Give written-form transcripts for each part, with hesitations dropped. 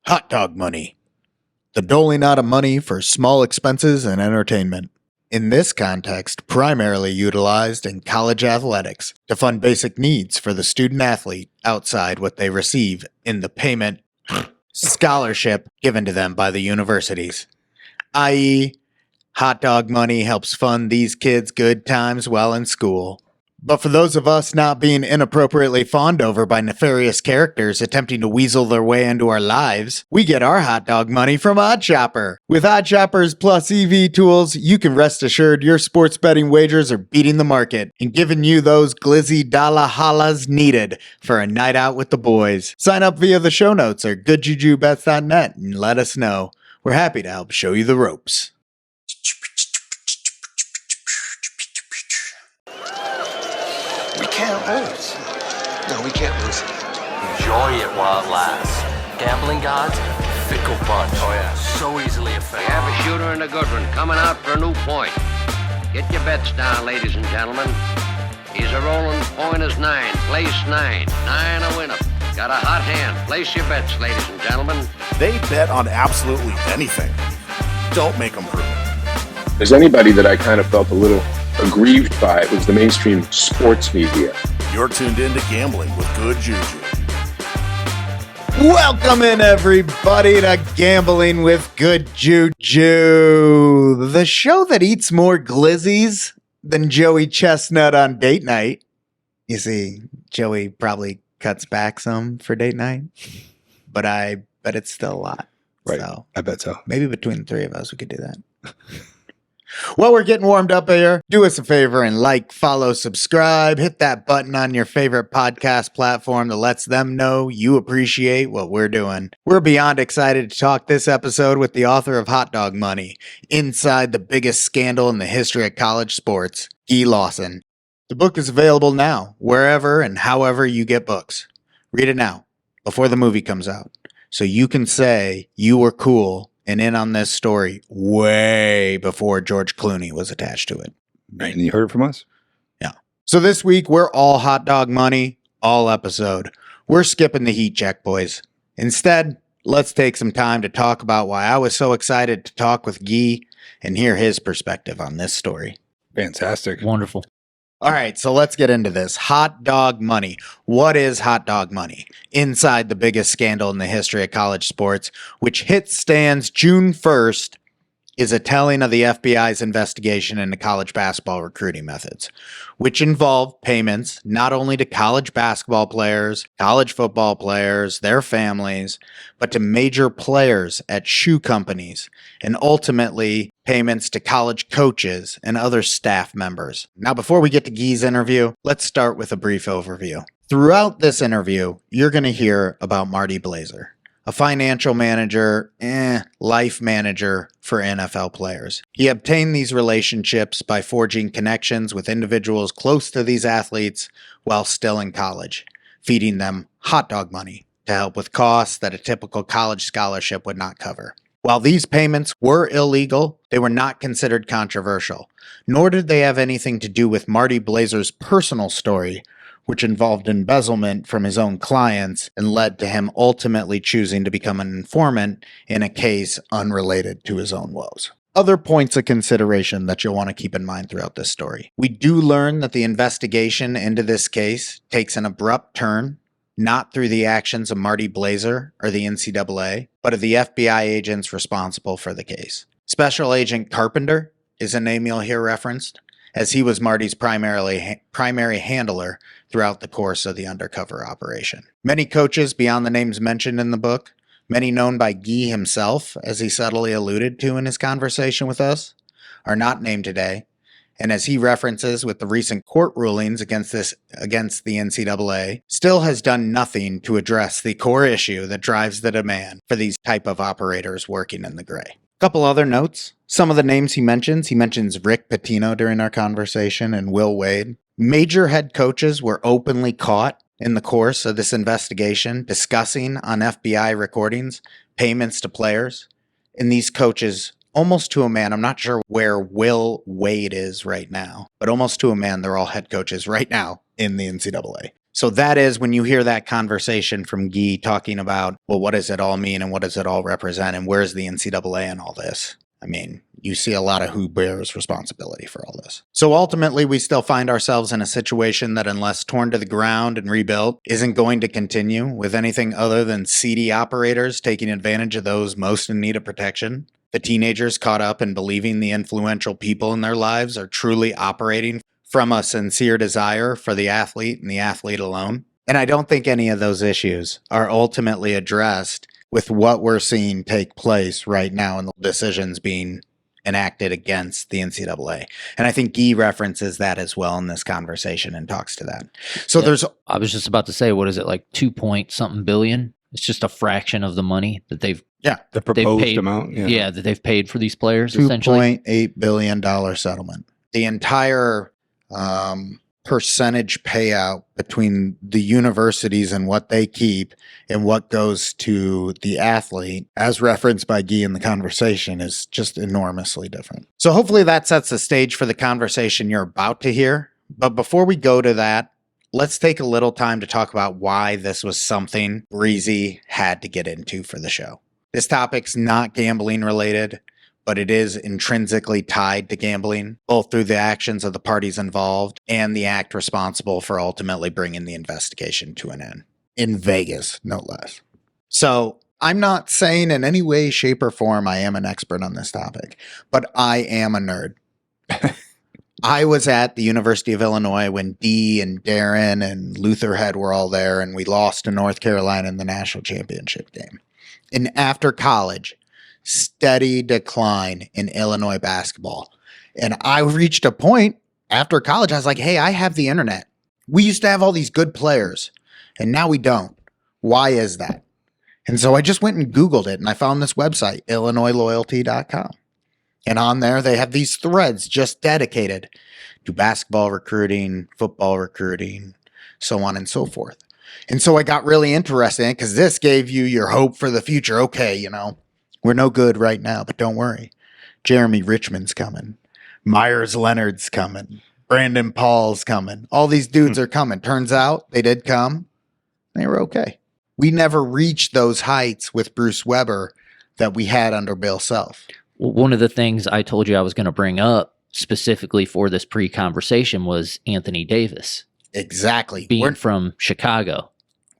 Hot dog money. The doling out of money for small expenses and entertainment. In this context, primarily utilized in college athletics to fund basic needs for the student athlete outside what they receive in the payment scholarship given to them by the universities. I.e., hot dog money helps fund these kids' good times while in school. But for those of us not being inappropriately fawned over by nefarious characters attempting to weasel their way into our lives, we get our hot dog money from OddsShopper. With OddsShopper's Plus EV tools, you can rest assured your sports betting wagers are beating the market and giving you those glizzy dollar holas needed for a night out with the boys. Sign up via the show notes or goodjujubets.net and let us know. We're happy to help show you the ropes. We can't lose. No, we can't lose. Enjoy it while it lasts. Gambling gods, fickle bunch. Oh yeah, so easily We affected. have a shooter and a good one coming out for a new point. Get your bets down, ladies and gentlemen. He's a rolling point is 9, place 9. 9 a winner. Got a hot hand. Place your bets, ladies and gentlemen. They bet on absolutely anything. Don't make them prove it. There's anybody that I kind of felt a little aggrieved by, it was the mainstream sports media. You're tuned in to Gambling with Good JuJu. Welcome in, everybody, to Gambling with Good JuJu, the show that eats more glizzies than Joey Chestnut on date night. You see, Joey probably cuts back some for date night, but I bet it's still a lot. Right. So I bet so. maybe between the three of us, we could do that. Well, we're getting warmed up here. Do us a favor and like, follow, subscribe. Hit that button on your favorite podcast platform that lets them know you appreciate what we're doing. We're beyond excited to talk this episode with the author of Hot Dog Money, Inside the Biggest Scandal in the History of College Sports, Guy Lawson. The book is available now, wherever and however you get books. Read it now, before the movie comes out, so you can say you were cool and in on this story way before George Clooney was attached to it. Right. And you heard it from us? Yeah. So this week, we're all hot dog money, all episode. We're skipping the heat check, boys. Instead, let's take some time to talk about why I was so excited to talk with Guy and hear his perspective on this story. Fantastic. Wonderful. All right, so let's get into this. Hot dog money. What is hot dog money? Inside the biggest scandal in the history of college sports, which hit stands June 1st, is a telling of the FBI's investigation into college basketball recruiting methods, which involved payments not only to college basketball players, college football players, their families, but to major players at shoe companies, and ultimately payments to college coaches and other staff members. Now, before we get to Guy's interview, let's start with a brief overview. Throughout this interview, you're going to hear about Marty Blazer, a financial manager, life manager for NFL players. He obtained these relationships by forging connections with individuals close to these athletes while still in college, feeding them hot dog money to help with costs that a typical college scholarship would not cover. While these payments were illegal, they were not considered controversial, nor did they have anything to do with Marty Blazer's personal story, which involved embezzlement from his own clients and led to him ultimately choosing to become an informant in a case unrelated to his own woes. Other points of consideration that you'll want to keep in mind throughout this story. We do learn that the investigation into this case takes an abrupt turn, not through the actions of Marty Blazer or the NCAA, but of the FBI agents responsible for the case. Special Agent Carpenter is a name you'll hear referenced, as he was Marty's primary handler throughout the course of the undercover operation. Many coaches beyond the names mentioned in the book, many known by Guy himself, as he subtly alluded to in his conversation with us, are not named today, and as he references with the recent court rulings against the NCAA, still has done nothing to address the core issue that drives the demand for these type of operators working in the gray. Couple other notes. Some of the names he mentions Rick Pitino during our conversation and Will Wade. Major head coaches were openly caught in the course of this investigation discussing on FBI recordings payments to players. And these coaches, almost to a man, I'm not sure where Will Wade is right now, but almost to a man, they're all head coaches right now in the NCAA. So that is when you hear that conversation from Guy talking about, well, what does it all mean and what does it all represent and where's the NCAA in all this? I mean, you see a lot of who bears responsibility for all this. So ultimately, we still find ourselves in a situation that, unless torn to the ground and rebuilt, isn't going to continue with anything other than seedy operators taking advantage of those most in need of protection. The teenagers caught up in believing the influential people in their lives are truly operating from a sincere desire for the athlete and the athlete alone. And I don't think any of those issues are ultimately addressed with what we're seeing take place right now and the decisions being enacted against the NCAA. And I think Guy references that as well in this conversation and talks to that. So I was just about to say, what is it, like 2-point-something billion? It's just a fraction of the money that they've The proposed paid, amount. that they've paid for these players, essentially. $2.8 billion settlement. The entire percentage payout between the universities and what they keep and what goes to the athlete, as referenced by Guy in the conversation, is just enormously different. So hopefully that sets the stage for the conversation you're about to hear. But before we go to that, let's take a little time to talk about why this was something Breezy had to get into for the show. This topic's not gambling related, but it is intrinsically tied to gambling, both through the actions of the parties involved and the act responsible for ultimately bringing the investigation to an end. In Vegas, no less. So I'm not saying in any way, shape, or form I am an expert on this topic, but I am a nerd. I was at the University of Illinois when Dee and Darren and Lutherhead were all there, and we lost to North Carolina in the national championship game. And after college, steady decline in Illinois basketball. And I reached a point after college, I was like, hey, I have the internet. We used to have all these good players, and now we don't. Why is that? And so I just went and Googled it, and I found this website, illinoisloyalty.com. And on there, they have these threads just dedicated to basketball recruiting, football recruiting, so on and so forth. And so I got really interested in it because this gave you your hope for the future. Okay, we're no good right now, but don't worry. Jeremy Richmond's coming. Myers Leonard's coming. Brandon Paul's coming. All these dudes are coming. Turns out they did come. They were okay. We never reached those heights with Bruce Weber that we had under Bill Self. Well, one of the things I told you I was going to bring up specifically for this pre-conversation was Anthony Davis. Exactly. Being from Chicago.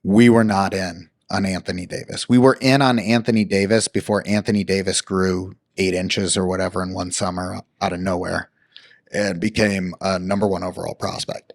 We were not in on Anthony Davis. We were in on Anthony Davis before Anthony Davis grew 8 inches or whatever in one summer out of nowhere and became a number 1 overall prospect.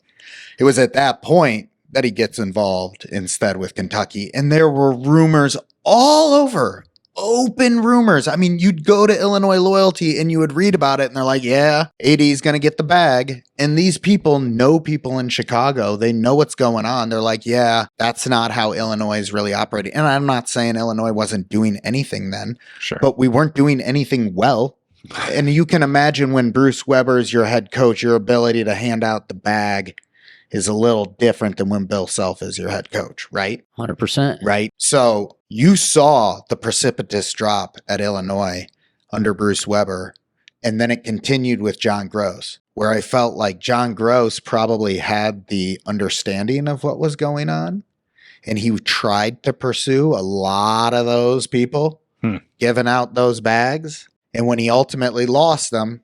It was at that point that he gets involved instead with Kentucky. And there were rumors all over, open rumors. I mean, you'd go to Illinois Loyalty and you would read about it and they're like, yeah, AD's going to get the bag. And these people know people in Chicago. They know what's going on. They're like, yeah, that's not how Illinois is really operating. And I'm not saying Illinois wasn't doing anything then, Sure. but we weren't doing anything well. And you can imagine when Bruce Weber is your head coach, your ability to hand out the bag is a little different than when Bill Self is your head coach, right? 100%. Right. So you saw the precipitous drop at Illinois under Bruce Weber, and then it continued with John Gross, where I felt like John Gross probably had the understanding of what was going on, and he tried to pursue a lot of those people giving out those bags. And when he ultimately lost them,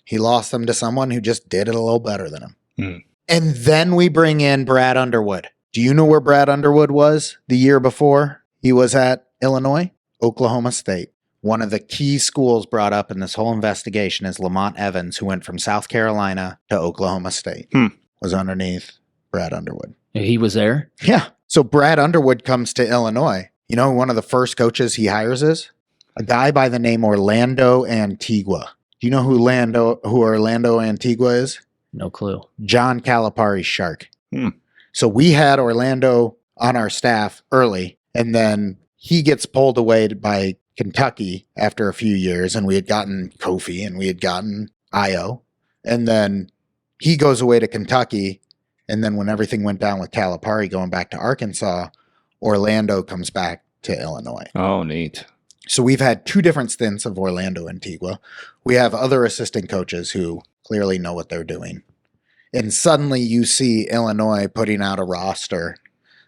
he lost them to someone who just did it a little better than him. And then we bring in Brad Underwood. Do you know where Brad Underwood was the year before he was at Illinois? Oklahoma State. One of the key schools brought up in this whole investigation is Lamont Evans, who went from South Carolina to Oklahoma State, was underneath Brad Underwood. He was there? Yeah. So Brad Underwood comes to Illinois. You know who one of the first coaches he hires is? A guy by the name Orlando Antigua. Do you know who Orlando Antigua is? No clue. John Calipari's shark. So we had Orlando on our staff early, and then he gets pulled away by Kentucky after a few years, and we had gotten Kofi and we had gotten Io. And then he goes away to Kentucky, and then when everything went down with Calipari going back to Arkansas, Orlando comes back to Illinois. Oh, neat. So we've had 2 different stints of Orlando Antigua. We have other assistant coaches who clearly know what they're doing. And suddenly you see Illinois putting out a roster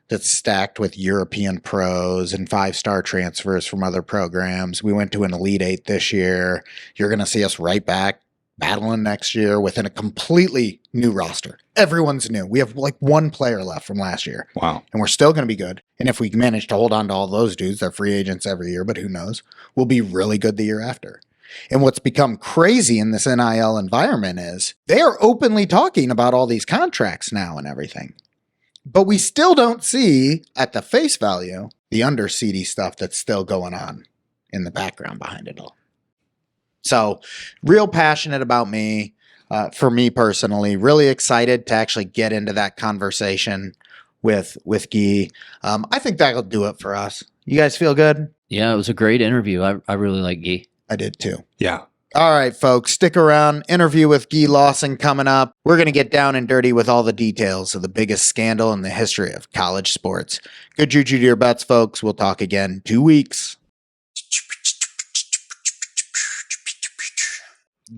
that's stacked with European pros and 5-star transfers from other programs. We went to an Elite Eight this year. You're going to see us right back battling next year within a completely new roster. Everyone's new. We have like one player left from last year. Wow. And we're still going to be good. And if we manage to hold on to all those dudes, they're free agents every year, but who knows? We'll be really good the year after. And what's become crazy in this NIL environment is they are openly talking about all these contracts now and everything. But we still don't see, at the face value, the underseedy stuff that's still going on in the background behind it all. So, real passionate about me, for me personally, really excited to actually get into that conversation with Guy. I think that'll do it for us. You guys feel good? Yeah, it was a great interview. I really like Guy. I did too. Yeah. All right, folks, stick around. Interview with Guy Lawson coming up. We're going to get down and dirty with all the details of the biggest scandal in the history of college sports. Good JuJu to your bets, folks. We'll talk again 2 weeks.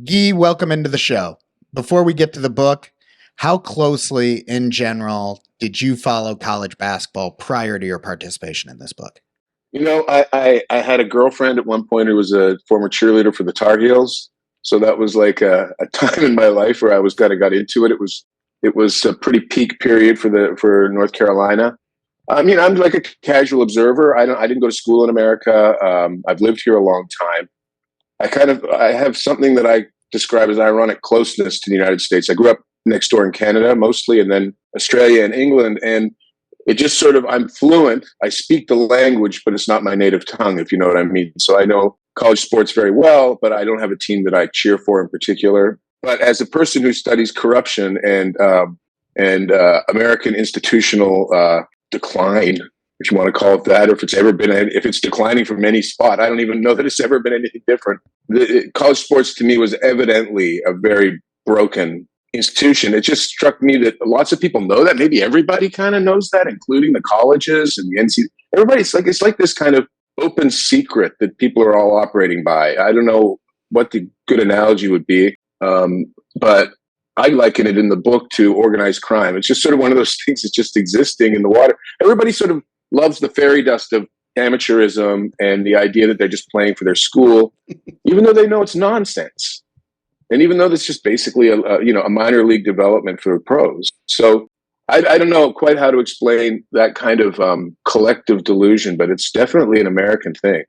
Guy, welcome into the show. Before we get to the book, how closely, in general, did you follow college basketball prior to your participation in this book? You know, I had a girlfriend at one point who was a former cheerleader for the Tar Heels. So that was like a time in my life where I was kind of got into it. It was a pretty peak period for North Carolina. I mean, I'm like a casual observer. I didn't go to school in America. I've lived here a long time. I have something that I describe as ironic closeness to the United States. I grew up next door in Canada mostly, and then Australia and England. And it just sort of, I'm fluent. I speak the language, but it's not my native tongue, if you know what I mean. So I know college sports very well, but I don't have a team that I cheer for in particular. But as a person who studies corruption and American institutional decline, if you want to call it that, or if it's declining from any spot, I don't even know that it's ever been anything different. College sports to me was evidently a very broken institution. It just struck me that lots of people know that. Maybe everybody kind of knows that, including the colleges and the NCAA. It's like this kind of open secret that people are all operating by. I don't know what the good analogy would be, but I liken it in the book to organized crime. It's just sort of one of those things that's just existing in the water. Everybody sort of loves the fairy dust of amateurism and the idea that they're just playing for their school, even though they know it's nonsense. And even though that's just basically a minor league development for pros. So I don't know quite how to explain that kind of collective delusion, but it's definitely an American thing.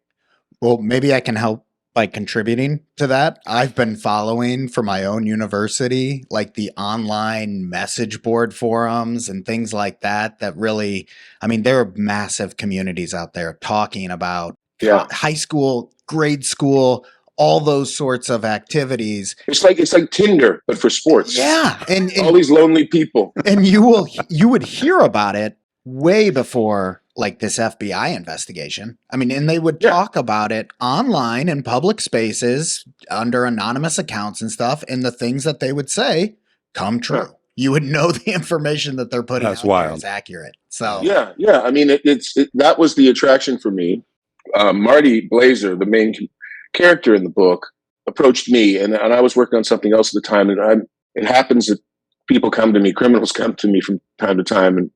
Well, maybe I can help by contributing to that. I've been following for my own university, like the online message board forums and things like that really, I mean, there are massive communities out there talking about high school, grade school, all those sorts of activities. It's like Tinder, but for sports. Yeah. And all these lonely people. And you would hear about it way before like this FBI investigation. I mean, and they would talk about it online in public spaces under anonymous accounts and stuff. And the things that they would say come true. Yeah. You would know the information that they're putting out there is accurate. So yeah. I mean, that was the attraction for me. Marty Blazer, the main character in the book, approached me, and I was working on something else at the time. And it happens that people come to me, criminals come to me from time to time,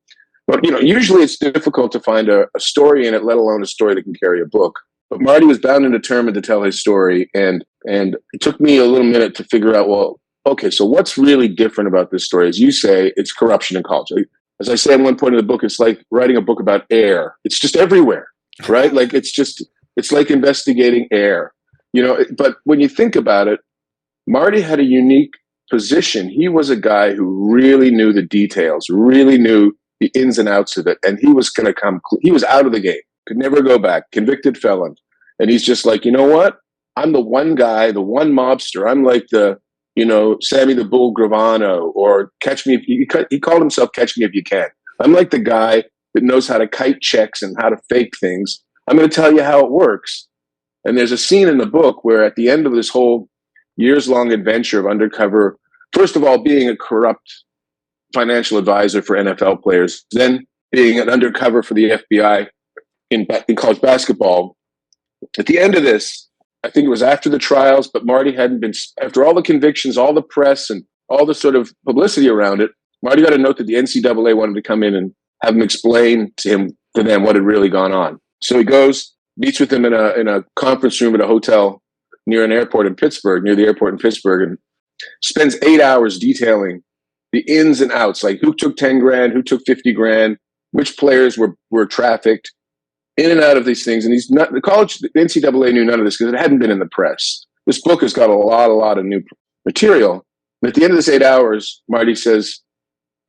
but usually it's difficult to find a story in it, let alone a story that can carry a book. But Marty was bound and determined to tell his story, and it took me a little minute to figure out, well, okay, so what's really different about this story? As you say, it's corruption in college. As I say at one point in the book, it's like writing a book about air. It's just everywhere, right? Like it's like investigating air. But when you think about it, Marty had a unique position. He was a guy who really knew the details, really knew the ins and outs of it. And he was going to he was out of the game, could never go back, convicted felon. And he's just like, you know what? I'm the one guy, the one mobster. I'm like the, Sammy the Bull Gravano, or Catch Me. He called himself Catch Me If You Can. I'm like the guy that knows how to kite checks and how to fake things. I'm going to tell you how it works. And there's a scene in the book where at the end of this whole years-long adventure of undercover, first of all, being a corrupt financial advisor for NFL players, then being an undercover for the FBI in college basketball. At the end of this, I think it was after the trials, but Marty hadn't been, after all the convictions, all the press, and all the sort of publicity around it, Marty got a note that the NCAA wanted to come in and have him explain to them what had really gone on. So he goes, meets with them in a conference room at a hotel near an airport in Pittsburgh, near the airport in Pittsburgh, and spends 8 hours detailing the ins and outs, like who took 10 grand, who took 50 grand, which players were trafficked in and out of these things. And the NCAA knew none of this because it hadn't been in the press. This book has got a lot of new material. And at the end of this 8 hours, Marty says,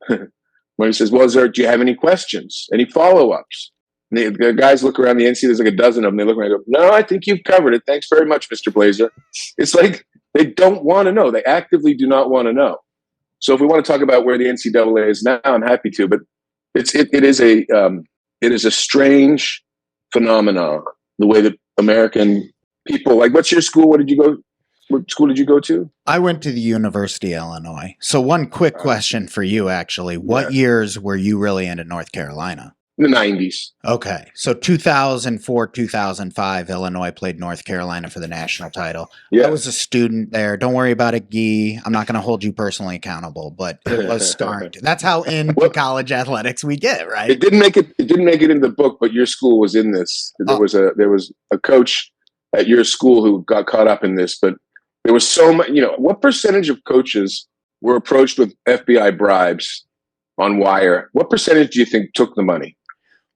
well, do you have any questions? Any follow-ups? And the guys look around the NC, there's like a dozen of them. They look around and go, no, I think you've covered it. Thanks very much, Mr. Blazer. It's like they don't want to know. They actively do not want to know. So if we want to talk about where the NCAA is now, I'm happy to. But it is a strange phenomenon, the way that American people, like, what's your school? What school did you go to? I went to the University of Illinois. So one quick question for you, actually. What years were you really into North Carolina? In the 90s. Okay. So 2004, 2005, Illinois played North Carolina for the national title. Yeah. I was a student there. Don't worry about it, Guy. I'm not going to hold you personally accountable, but it was starked. That's how into college athletics we get, right? It didn't make it into the book, but your school was in this. There was a coach at your school who got caught up in this, but there was so much, what percentage of coaches were approached with FBI bribes on wire? What percentage do you think took the money?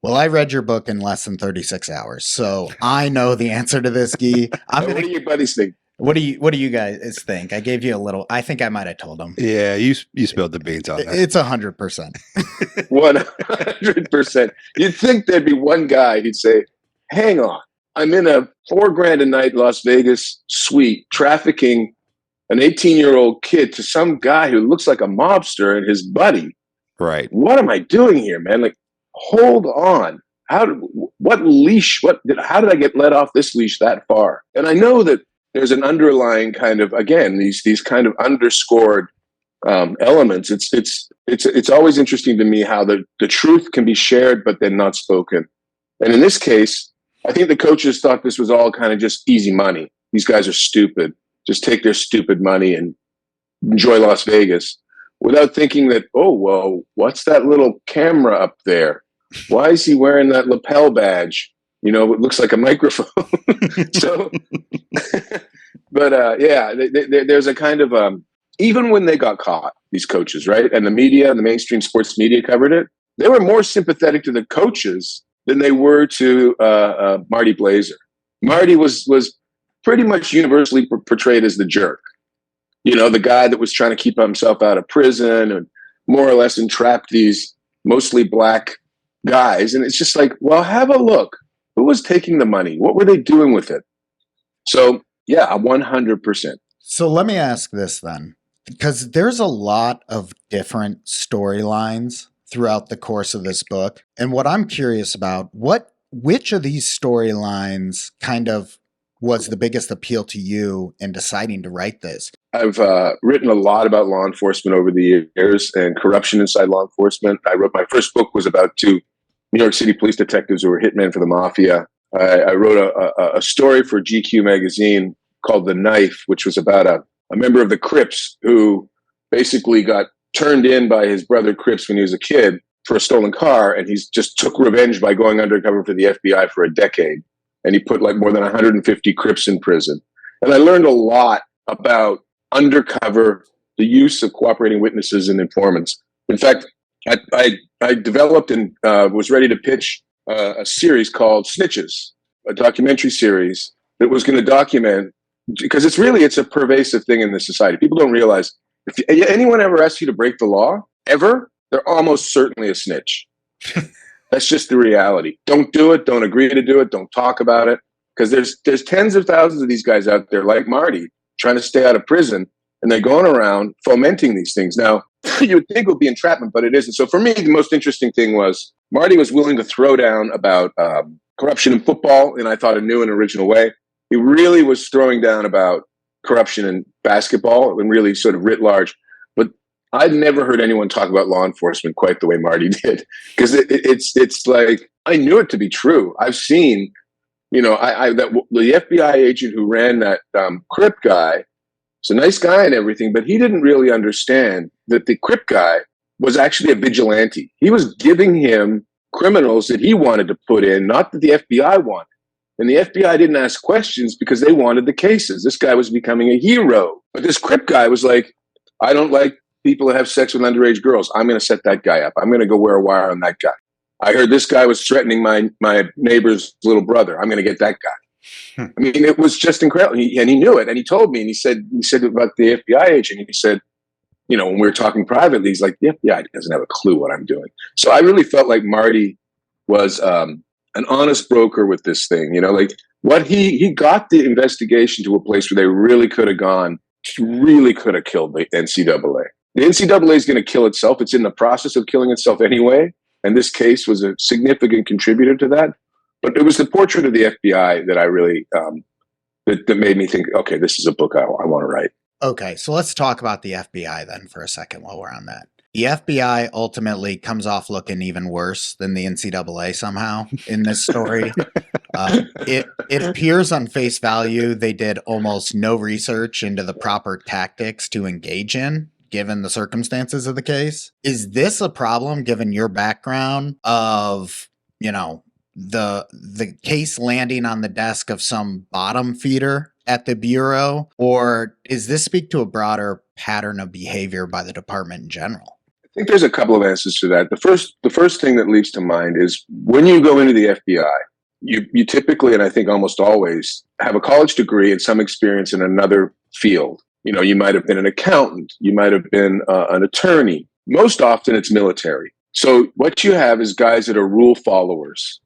Well, I read your book in less than 36 hours, so I know the answer to this, Guy. What do your buddies think? What do you guys think? I gave you a little. I think I might have told them. Yeah, you spilled the beans on that. It's 100%. 100%. You'd think there'd be one guy who'd say, "Hang on, I'm in a $4,000 a night Las Vegas suite trafficking an 18-year-old kid to some guy who looks like a mobster and his buddy. Right. What am I doing here, man? Like, hold on. How did I get let off this leash that far?" And I know that there's an underlying kind of, again, these kind of underscored elements. It's always interesting to me how the truth can be shared but then not spoken. And in this case, I think the coaches thought this was all kind of just easy money. These guys are stupid. Just take their stupid money and enjoy Las Vegas, without thinking that, oh, well, what's that little camera up there? Why is he wearing that lapel badge? It looks like a microphone. So, but there's a kind of, even when they got caught, these coaches, right? And the media, the mainstream sports media covered it. They were more sympathetic to the coaches than they were to Marty Blazer. Marty was pretty much universally portrayed as the jerk. The guy that was trying to keep himself out of prison and more or less entrapped these mostly black guys. And it's just like, well, have a look. Who was taking the money? What were they doing with it? So, yeah, 100%. So let me ask this then, because there's a lot of different storylines throughout the course of this book. And what I'm curious about, which of these storylines kind of was the biggest appeal to you in deciding to write this? I've written a lot about law enforcement over the years and corruption inside law enforcement. My first book was about two New York City police detectives who were hitmen for the mafia. I wrote a story for GQ magazine called The Knife, which was about a member of the Crips who basically got turned in by his brother Crips when he was a kid for a stolen car, and he's just took revenge by going undercover for the FBI for a decade. And he put like more than 150 Crips in prison. And I learned a lot about undercover, the use of cooperating witnesses and informants. In fact, I developed and was ready to pitch a series called Snitches, a documentary series that was going to document, because it's a pervasive thing in this society. People don't realize, if anyone ever asks you to break the law, ever, they're almost certainly a snitch. That's just the reality. Don't do it. Don't agree to do it. Don't talk about it. Because there's tens of thousands of these guys out there like Marty trying to stay out of prison, and they're going around fomenting these things. Now, you would think it would be entrapment, but it isn't. So for me, the most interesting thing was Marty was willing to throw down about corruption in football in, I thought, a new and original way. He really was throwing down about corruption in basketball and really sort of writ large. But I'd never heard anyone talk about law enforcement quite the way Marty did, because it's like, I knew it to be true. I've seen, the FBI agent who ran that Crip guy He's a nice guy and everything, but he didn't really understand that the Crip guy was actually a vigilante. He was giving him criminals that he wanted to put in, not that the FBI wanted. And the FBI didn't ask questions because they wanted the cases. This guy was becoming a hero. But this Crip guy was like, I don't like people that have sex with underage girls. I'm going to set that guy up. I'm going to go wear a wire on that guy. I heard this guy was threatening my neighbor's little brother. I'm going to get that guy. I mean, it was just incredible. And he knew it. And he told me, and he said about the FBI agent, he said, you know, when we were talking privately, he's like, the FBI doesn't have a clue what I'm doing. So I really felt like Marty was an honest broker with this thing. You know, like what he got the investigation to a place where they really could have gone, really could have killed the NCAA. The NCAA is going to kill itself. It's in the process of killing itself anyway. And this case was a significant contributor to that. But it was the portrait of the FBI that I really, that made me think, okay, this is a book I want to write. Okay, so let's talk about the FBI then for a second while we're on that. The FBI ultimately comes off looking even worse than the NCAA somehow in this story. It appears on face value they did almost no research into the proper tactics to engage in, given the circumstances of the case. Is this a problem given your background of, you know, the case landing on the desk of some bottom feeder at the Bureau, or does this speak to a broader pattern of behavior by the department in general? I think there's a couple of answers to that. The first thing that leaps to mind is when you go into the FBI, you typically, and I think almost always, have a college degree and some experience in another field. You know, you might have been an accountant, you might have been an attorney. Most often it's military. So what you have is guys that are rule followers,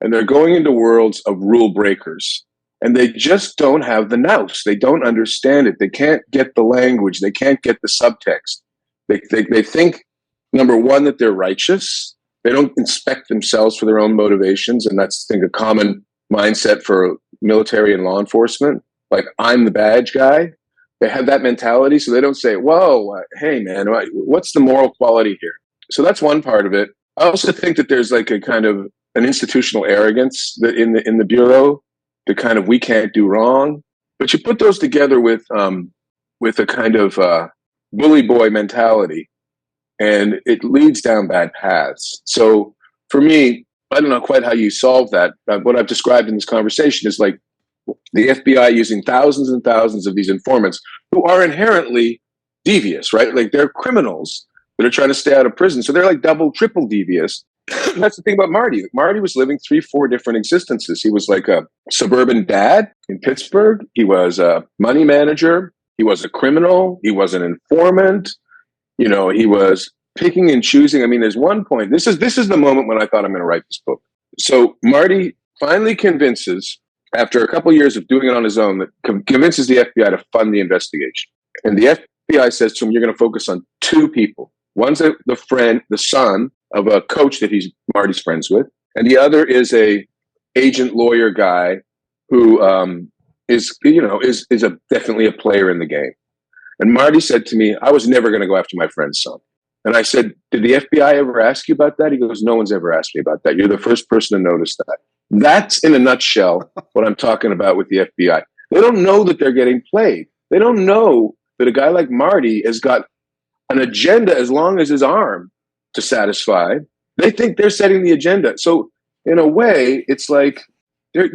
and they're going into worlds of rule breakers. And they just don't have the nous. They don't understand it. They can't get the language. They can't get the subtext. They think, number one, that they're righteous. They don't inspect themselves for their own motivations. And that's, I think, a common mindset for military and law enforcement. Like, I'm the badge guy. They have that mentality. So they don't say, whoa, hey, man, what's the moral quality here? So that's one part of it. I also think that there's like a kind of an institutional arrogance that in the Bureau, the kind of we can't do wrong. But you put those together with a kind of bully boy mentality, and it leads down bad paths. So for me, I don't know quite how you solve that. What I've described in this conversation is like the FBI using thousands and thousands of these informants who are inherently devious, right? Like they're criminals that are trying to stay out of prison. So they're like double, triple devious. That's the thing about Marty. Marty was living 3-4 different existences. He was like a suburban dad in Pittsburgh. He was a money manager. He was a criminal. He was an informant. You know, he was picking and choosing. I mean, there's one point. This is the moment when I thought I'm going to write this book. So Marty finally convinces, after a couple of years of doing it on his own, that convinces the FBI to fund the investigation. And the FBI says to him, you're going to focus on 2 people. One's the son of a coach that Marty's friends with, and the other is a agent lawyer guy who is definitely a player in the game. And Marty said to me, I was never going to go after my friend's son. And I said, did the FBI ever ask you about that? He goes, no one's ever asked me about that. You're the first person to notice that. That's in a nutshell what I'm talking about with the FBI. They don't know that they're getting played. They don't know that a guy like Marty has got an agenda as long as his arm to satisfy. They think they're setting the agenda. So in a way, it's like they're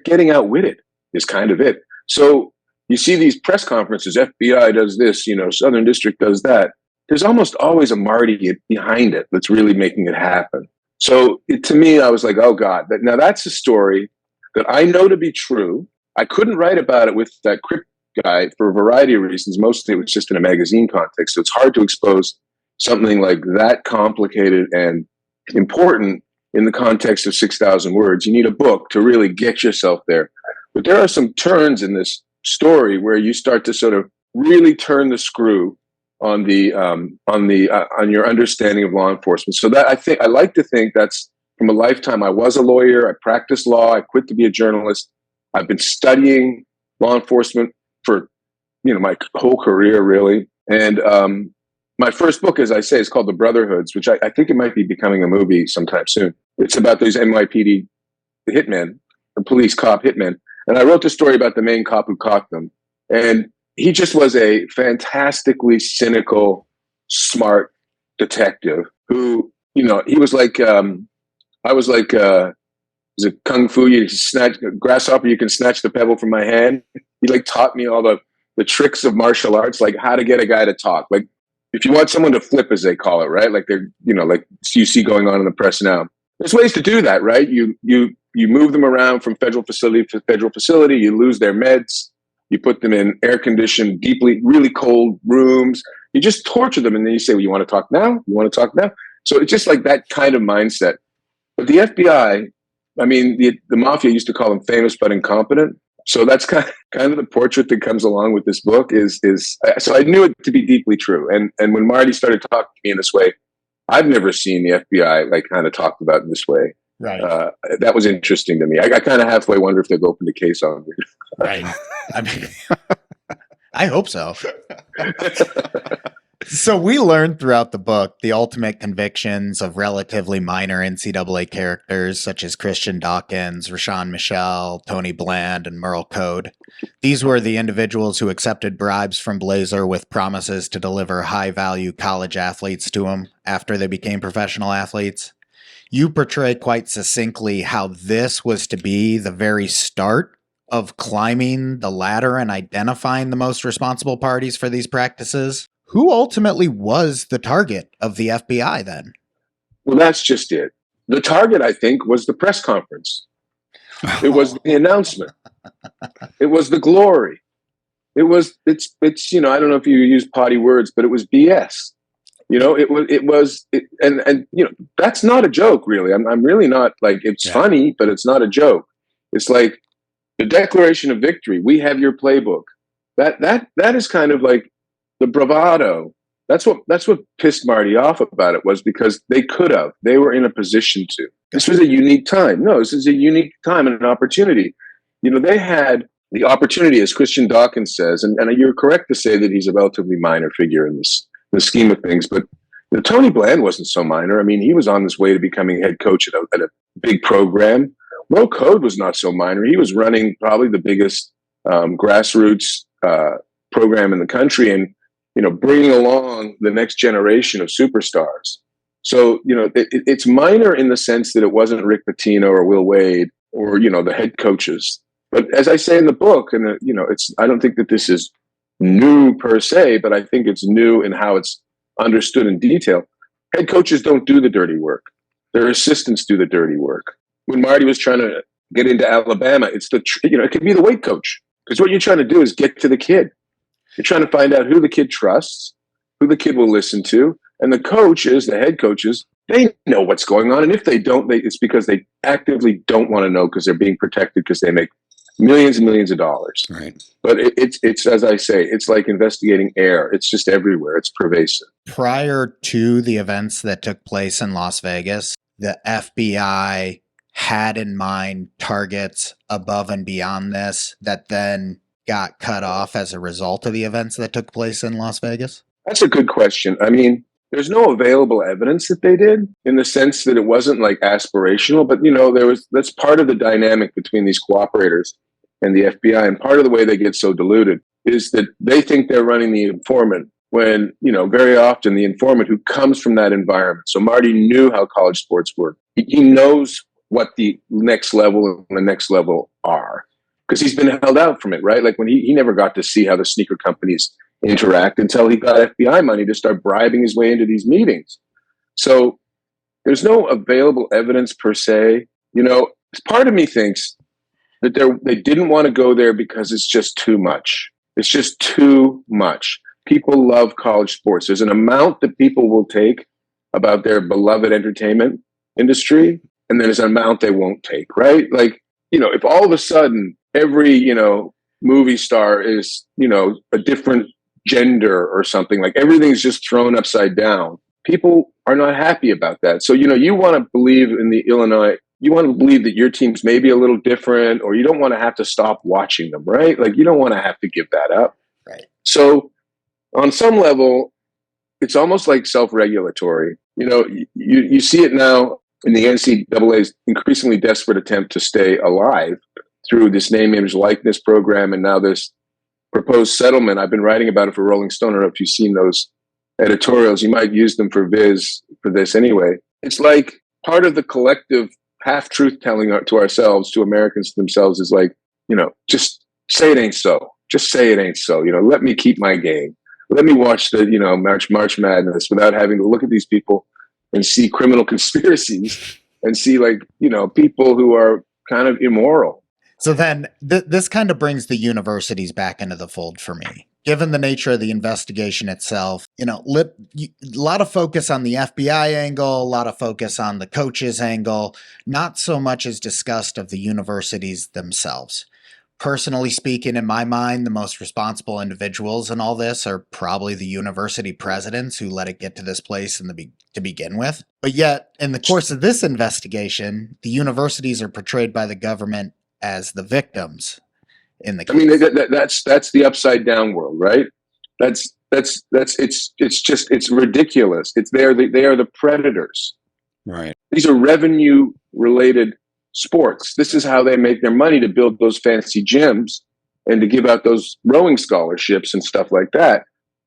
getting outwitted is kind of it. So you see these press conferences, FBI does this, you know, Southern District does that. There's almost always a Marty behind it that's really making it happen. So to me, I was like, oh God, now that's a story that I know to be true. I couldn't write about it with that Crip guy for a variety of reasons. Mostly it was just in a magazine context. So it's hard to expose something like that complicated and important in the context of 6,000 words. You need a book to really get yourself there. But there are some turns in this story where you start to sort of really turn the screw on your understanding of law enforcement. So that I like to think that's from a lifetime. I was a lawyer. I practiced law. I quit to be a journalist. I've been studying law enforcement for, you know, my whole career really. And my first book, as I say, is called The Brotherhoods, which I think it might be becoming a movie sometime soon. It's about those NYPD hitmen, the police cop hitmen. And I wrote the story about the main cop who caught them. And he just was a fantastically cynical, smart detective who, he was like, I was like, is it kung fu? You snatch grasshopper, you can snatch the pebble from my hand. He like taught me all the tricks of martial arts, like how to get a guy to talk. Like if you want someone to flip, as they call it, right? Like they're, like you see going on in the press now. There's ways to do that, right? You move them around from federal facility to federal facility. You lose their meds. You put them in air-conditioned, deeply, really cold rooms. You just torture them, and then you say, "Well, you want to talk now? You want to talk now?" So it's just like that kind of mindset. But the FBI, I mean, the mafia used to call them famous but incompetent. So that's kind of the portrait that comes along with this book. So I knew it to be deeply true. And when Marty started talking to me in this way, I've never seen the FBI like kind of talked about in this way. Right. That was interesting to me. I kind of halfway wonder if they've opened a case on me. Right. I mean, I hope so. So we learned throughout the book the ultimate convictions of relatively minor NCAA characters such as Christian Dawkins, Rashawn Michelle, Tony Bland, and Merle Code. These were the individuals who accepted bribes from Blazer with promises to deliver high-value college athletes to him after they became professional athletes. You portray quite succinctly how this was to be the very start of climbing the ladder and identifying the most responsible parties for these practices. Who ultimately was the target of the FBI then? Well, that's just it. The target, I think, was the press conference. It was the announcement. It was the glory. It's I don't know if you use potty words, but it was BS. That's not a joke, really. I'm really not like, it's funny, but it's not a joke. It's like the Declaration of Victory. We have your playbook. That is kind of like the bravado. That's what pissed Marty off about it, was because they were in a position to. This was a unique time. No, this is a unique time and an opportunity. They had the opportunity, as Christian Dawkins says, and you're correct to say that he's a relatively minor figure in the scheme of things, but Tony Bland wasn't so minor. I mean, he was on his way to becoming head coach at a big program. Merle Code was not so minor. He was running probably the biggest grassroots program in the country, and bringing along the next generation of superstars. So, it's minor in the sense that it wasn't Rick Pitino or Will Wade or, the head coaches. But as I say in the book, and I don't think that this is new per se, but I think it's new in how it's understood in detail. Head coaches don't do the dirty work. Their assistants do the dirty work. When Marty was trying to get into Alabama, it's it could be the weight coach, because what you're trying to do is get to the kid. You're trying to find out who the kid trusts, who the kid will listen to, and the coaches, the head coaches, they know what's going on. And if they don't, it's because they actively don't want to know, because they're being protected, because they make millions and millions of dollars. Right. But it's as I say, it's like investigating air. It's just everywhere. It's pervasive. Prior to the events that took place in Las Vegas, the FBI had in mind targets above and beyond this that then got cut off as a result of the events that took place in Las Vegas? That's a good question. I mean, there's no available evidence that they did, in the sense that it wasn't like aspirational, but that's part of the dynamic between these cooperators and the FBI. And part of the way they get so diluted is that they think they're running the informant, when, very often the informant who comes from that environment. So Marty knew how college sports work. He knows what the next level and the next level are, because he's been held out from it, right? Like when he never got to see how the sneaker companies interact until he got FBI money to start bribing his way into these meetings. So there's no available evidence per se. Part of me thinks that they didn't want to go there because it's just too much. It's just too much. People love college sports. There's an amount that people will take about their beloved entertainment industry, and then there's an amount they won't take, right? Like, if all of a sudden every, movie star is, a different gender or something, like everything's just thrown upside down, people are not happy about that. So, you want to believe in the Illinois, you want to believe that your team's maybe a little different, or you don't want to have to stop watching them, right? Like you don't want to have to give that up. Right. So on some level, it's almost like self-regulatory. You see it now in the NCAA's increasingly desperate attempt to stay alive through this name, image, likeness program, and now this proposed settlement. I've been writing about it for Rolling Stone. I don't know if you've seen those editorials. You might use them for Viz for this anyway. It's like part of the collective half-truth telling to ourselves, to Americans themselves, is like, just say it ain't so. Just say it ain't so. Let me keep my game. Let me watch the, March Madness without having to look at these people and see criminal conspiracies and see people who are kind of immoral. So then this kind of brings the universities back into the fold for me. Given the nature of the investigation itself, a lot of focus on the FBI angle, a lot of focus on the coaches angle, not so much as discussed of the universities themselves. Personally speaking, in my mind, the most responsible individuals in all this are probably the university presidents who let it get to this place to begin with. But yet, in the course of this investigation, the universities are portrayed by the government as the victims in the case. I mean, that's the upside down world, right? It's ridiculous. They are the predators. Right. These are revenue related sports. This is how they make their money, to build those fancy gyms and to give out those rowing scholarships and stuff like that,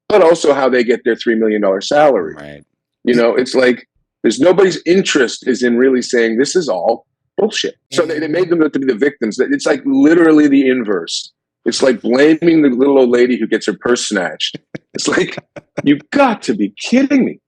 but also how they get their $3 million salary. Right. It's like there's nobody's interest is in really saying this is all bullshit. So they made them to be the victims. It's like literally the inverse. It's like blaming the little old lady who gets her purse snatched. It's like, you've got to be kidding me.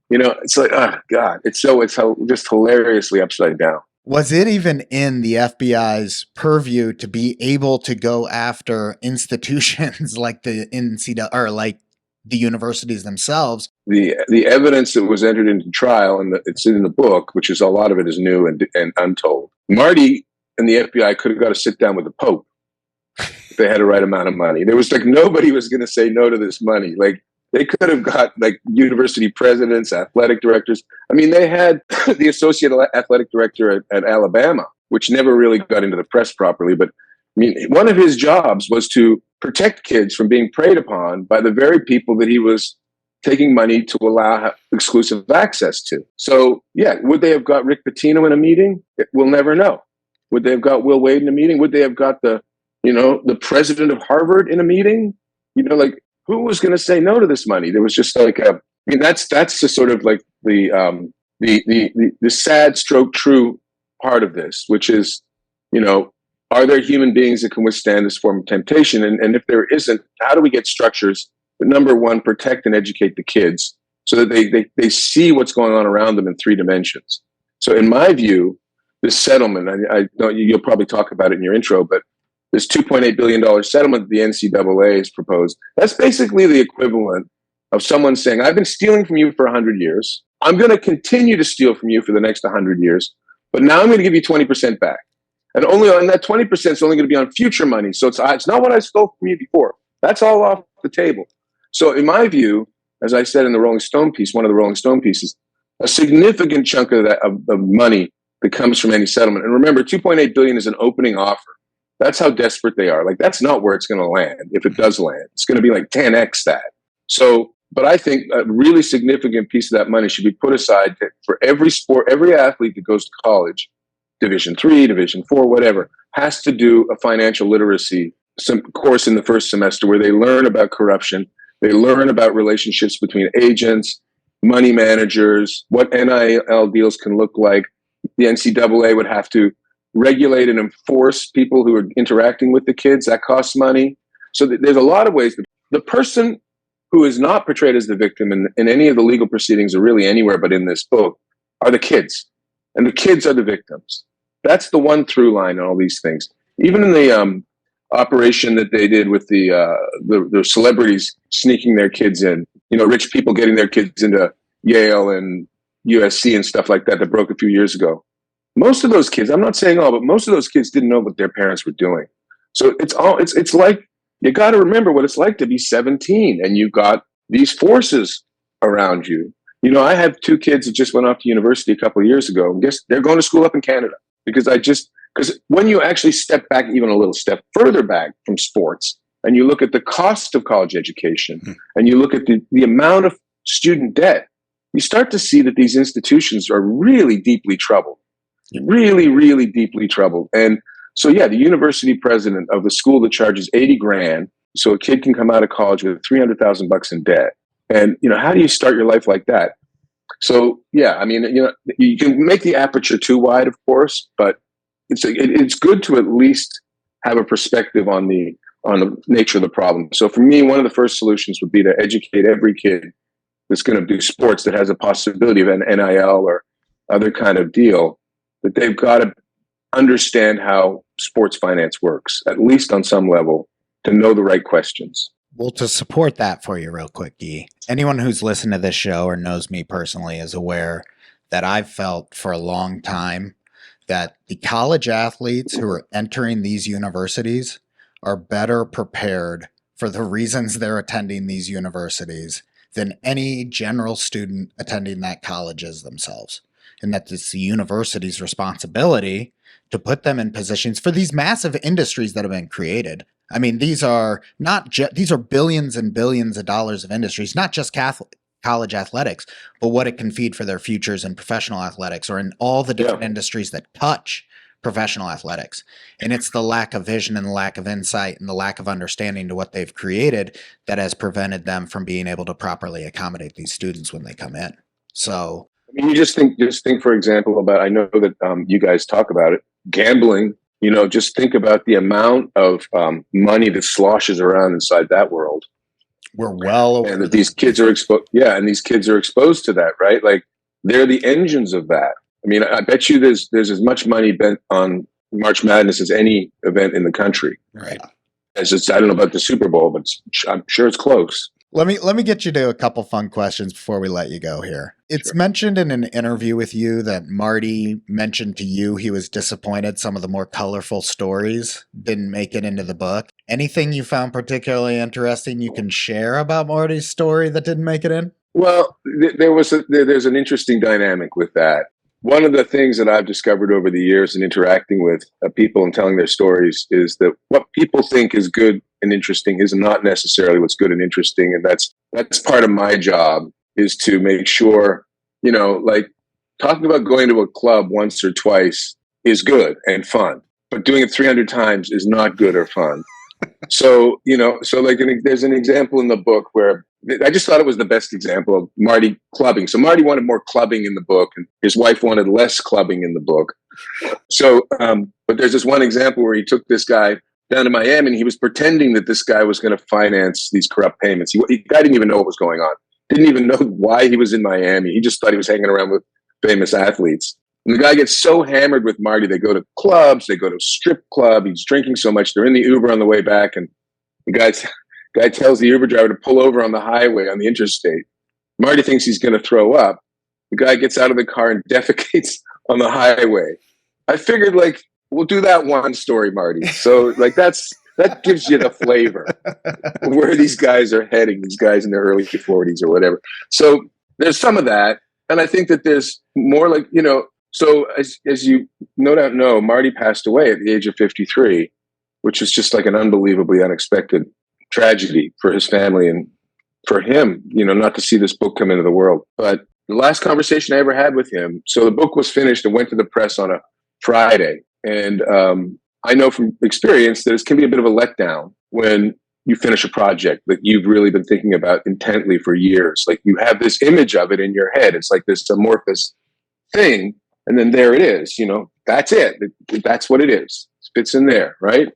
It's like, oh God, it's just hilariously upside down. Was it even in the FBI's purview to be able to go after institutions like the NCAA or like the universities themselves? The evidence that was entered into trial, and it's in the book, which is a lot of it is new and untold. Marty and the FBI could have got to sit down with the Pope if they had the right amount of money. There was nobody was going to say no to this money. They could have got university presidents, athletic directors. I mean, they had the associate athletic director at Alabama, which never really got into the press properly. But I mean, one of his jobs was to protect kids from being preyed upon by the very people that he was taking money to allow exclusive access to. So, yeah, would they have got Rick Pitino in a meeting? We'll never know. Would they have got Will Wade in a meeting? Would they have got the president of Harvard in a meeting? Who was going to say no to this money? There was just that's the sort of like the sad stroke true part of this, which is, are there human beings that can withstand this form of temptation? And if there isn't, how do we get structures that, number one, protect and educate the kids so that they see what's going on around them in 3 dimensions? So in my view, this settlement, I know you'll probably talk about it in your intro, but this $2.8 billion settlement that the NCAA has proposed, that's basically the equivalent of someone saying, I've been stealing from you for 100 years. I'm going to continue to steal from you for the next 100 years, but now I'm going to give you 20% back. And that 20% is only going to be on future money. So it's not what I stole from you before. That's all off the table. So in my view, as I said in the Rolling Stone piece, one of the Rolling Stone pieces, a significant chunk of that of money that comes from any settlement. And remember, $2.8 billion is an opening offer. That's how desperate they are. That's not where it's going to land. If it does land, it's going to be like 10x that. So, but I think a really significant piece of that money should be put aside for every sport, every athlete that goes to college, Division III, Division IV, whatever, has to do a financial literacy course in the first semester where they learn about corruption. They learn about relationships between agents, money managers, what NIL deals can look like. The NCAA would have to regulate and enforce people who are interacting with the kids. That costs money. So there's a lot of ways. The person who is not portrayed as the victim in any of the legal proceedings or really anywhere but in this book are the kids. And the kids are the victims. That's the one through line in all these things. Even in the operation that they did with the celebrities sneaking their kids in, rich people getting their kids into Yale and USC and stuff like that broke a few years ago. Most of those kids, I'm not saying all, but most of those kids didn't know what their parents were doing. So it's like, you got to remember what it's like to be 17 and you've got these forces around you. I have 2 kids that just went off to university a couple of years ago. And guess they're going to school up in Canada because when you actually step back even a little step further back from sports and you look at the cost of college education and you look at the amount of student debt, you start to see that these institutions are really deeply troubled. Really, really deeply troubled. And so, yeah, the university president of the school that charges $80,000 So a kid can come out of college with $300,000 in debt. And, how do you start your life like that? So, yeah, I mean, you can make the aperture too wide, of course, but it's good to at least have a perspective on the nature of the problem. So for me, one of the first solutions would be to educate every kid that's going to do sports that has a possibility of an NIL or other kind of deal, that they've got to understand how sports finance works, at least on some level, to know the right questions. Well, to support that for you real quick, Guy, anyone who's listened to this show or knows me personally is aware that I've felt for a long time that the college athletes who are entering these universities are better prepared for the reasons they're attending these universities than any general student attending that college is themselves. And that it's the university's responsibility to put them in positions for these massive industries that have been created. I mean, these are these are billions and billions of dollars of industries, not just college athletics, but what it can feed for their futures in professional athletics or in all the different industries that touch professional athletics. And it's the lack of vision and the lack of insight and the lack of understanding to what they've created that has prevented them from being able to properly accommodate these students when they come in. So, I mean, you just think, for example, about, I know that you guys talk about it, gambling. Just think about the amount of money that sloshes around inside that world. We're well aware. And that these kids are exposed. Yeah, and these kids are exposed to that, right? Like, they're the engines of that. I mean, I bet you there's as much money bent on March Madness as any event in the country. Right. I don't know about the Super Bowl, but I'm sure it's close. Let me get you to a couple fun questions before we let you go here. It's mentioned in an interview with you that Marty mentioned to you he was disappointed some of the more colorful stories didn't make it into the book. Anything you found particularly interesting you can share about Marty's story that didn't make it in? Well, there's an interesting dynamic with that. One of the things that I've discovered over the years in interacting with people and telling their stories is that what people think is good and interesting is not necessarily what's good and interesting. And that's part of my job, is to make sure, like, talking about going to a club once or twice is good and fun, but doing it 300 times is not good or fun. So, there's an example in the book where I just thought it was the best example of Marty clubbing. So Marty wanted more clubbing in the book, and his wife wanted less clubbing in the book. So, but there's this one example where he took this guy down to Miami, and he was pretending that this guy was going to finance these corrupt payments. The guy didn't even know what was going on. Didn't even know why he was in Miami. He just thought he was hanging around with famous athletes. And the guy gets so hammered with Marty, they go to clubs, they go to a strip club. He's drinking so much. They're in the Uber on the way back, and the guy tells the Uber driver to pull over on the highway on the interstate. Marty thinks he's going to throw up. The guy gets out of the car and defecates on the highway. I figured, like, we'll do that one story, Marty. So, like, that gives you the flavor of where these guys are heading, these guys in their early 40s or whatever. So there's some of that. And I think that there's more, like, so as you no doubt know, Marty passed away at the age of 53, which is just like an unbelievably unexpected tragedy for his family and for him, not to see this book come into the world. But the last conversation I ever had with him, so the book was finished and went to the press on a Friday. And I know from experience that it can be a bit of a letdown when you finish a project that you've really been thinking about intently for years. Like, you have this image of it in your head. It's like this amorphous thing. And then there it is, that's it. That's what it is. It fits in there, right?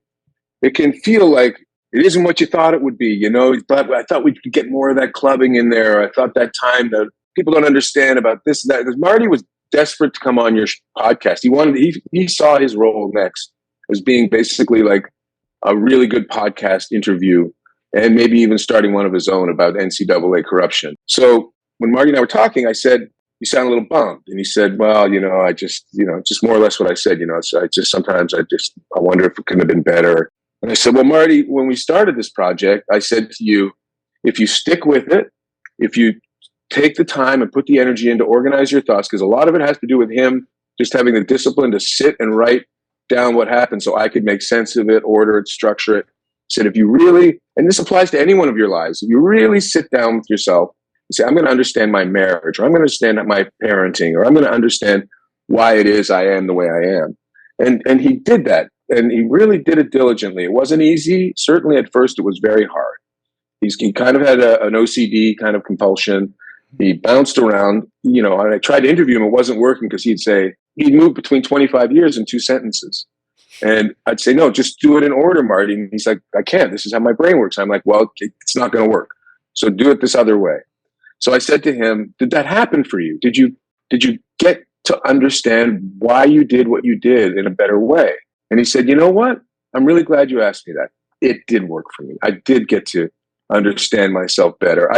It can feel like it isn't what you thought it would be. I thought we could get more of that clubbing in there. I thought that time that people don't understand about this and that. Because Marty was desperate to come on your podcast. He saw his role next as being basically like a really good podcast interview, and maybe even starting one of his own about NCAA corruption. So when Marty and I were talking, I said, "You sound a little bummed." And he said, "Well, I just more or less what I said, so I wonder if it could have been better." And I said, "Well, Marty, when we started this project, I said to you, if you stick with it, if you take the time and put the energy in to organize your thoughts, because a lot of it has to do with him just having the discipline to sit and write down what happened so I could make sense of it, order it, structure it." I said, if you really, and this applies to any one of your lives, if you really sit down with yourself and say, I'm going to understand my marriage, or I'm going to understand my parenting, or I'm going to understand why it is I am the way I am. And he did that. and he really did it diligently. It wasn't easy. Certainly at first it was very hard. He kind of had an OCD kind of compulsion. He bounced around, and I tried to interview him. It wasn't working because he'd move between 25 years in 2 sentences. And I'd say, no, just do it in order, Marty. And he's like, I can't. This is how my brain works. I'm like, well, it's not going to work. So do it this other way. So I said to him, did that happen for you? Did you get to understand why you did what you did in a better way? And he said, you know what? I'm really glad you asked me that. It did work for me. I did get to understand myself better.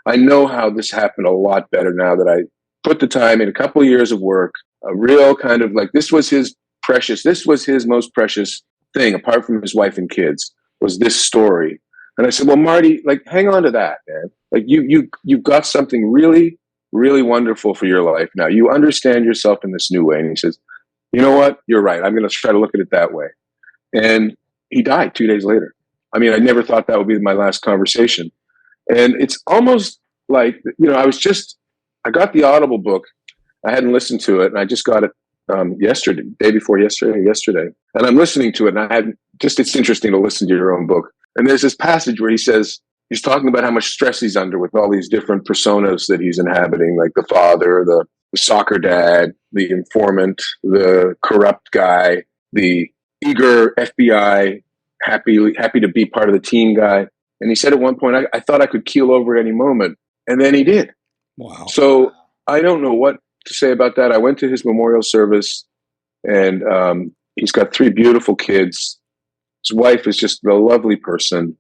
I know how this happened a lot better now that I put the time in, a couple of years of work, a real kind of like, this was his most precious thing, apart from his wife and kids, was this story. And I said, well, Marty, like, hang on to that, man. Like you've got something really, really wonderful for your life now. You understand yourself in this new way. And he says, you know what? You're right. I'm going to try to look at it that way. And he died 2 days later. I mean, I never thought that would be my last conversation. And it's almost like, I got the Audible book. I hadn't listened to it, and I just got it yesterday, day before yesterday. And I'm listening to it, and it's interesting to listen to your own book. And there's this passage where he's talking about how much stress he's under with all these different personas that he's inhabiting, like the father, the soccer dad, the informant, the corrupt guy, the eager FBI, happy to be part of the team guy. And he said at one point, I thought I could keel over at any moment. And then he did. Wow. So I don't know what to say about that. I went to his memorial service, and he's got 3 beautiful kids. His wife is just a lovely person.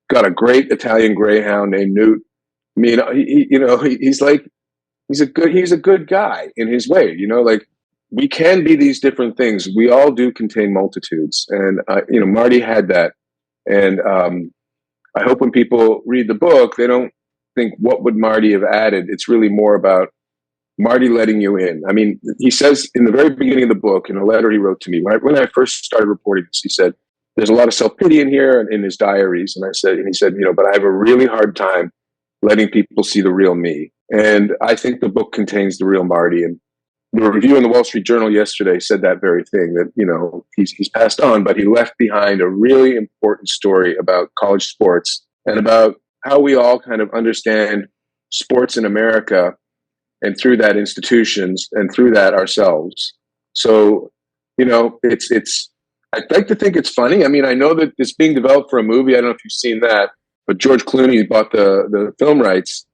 Got a great Italian greyhound named Newt. I mean, he's a good guy in his way. Like, we can be these different things. We all do contain multitudes, and Marty had that. And I hope when people read the book, they don't think, what would Marty have added? It's really more about Marty letting you in. I mean, he says in the very beginning of the book, in a letter he wrote to me, when I first started reporting this, he said, there's a lot of self-pity in here and in his diaries. And he said, but I have a really hard time letting people see the real me. And I think the book contains the real Marty. And the review in the Wall Street Journal yesterday said that very thing, that, he's passed on, but he left behind a really important story about college sports and about how we all kind of understand sports in America, and through that institutions, and through that ourselves. So, I'd like to think it's funny. I mean, I know that it's being developed for a movie. I don't know if you've seen that, but George Clooney bought the film rights,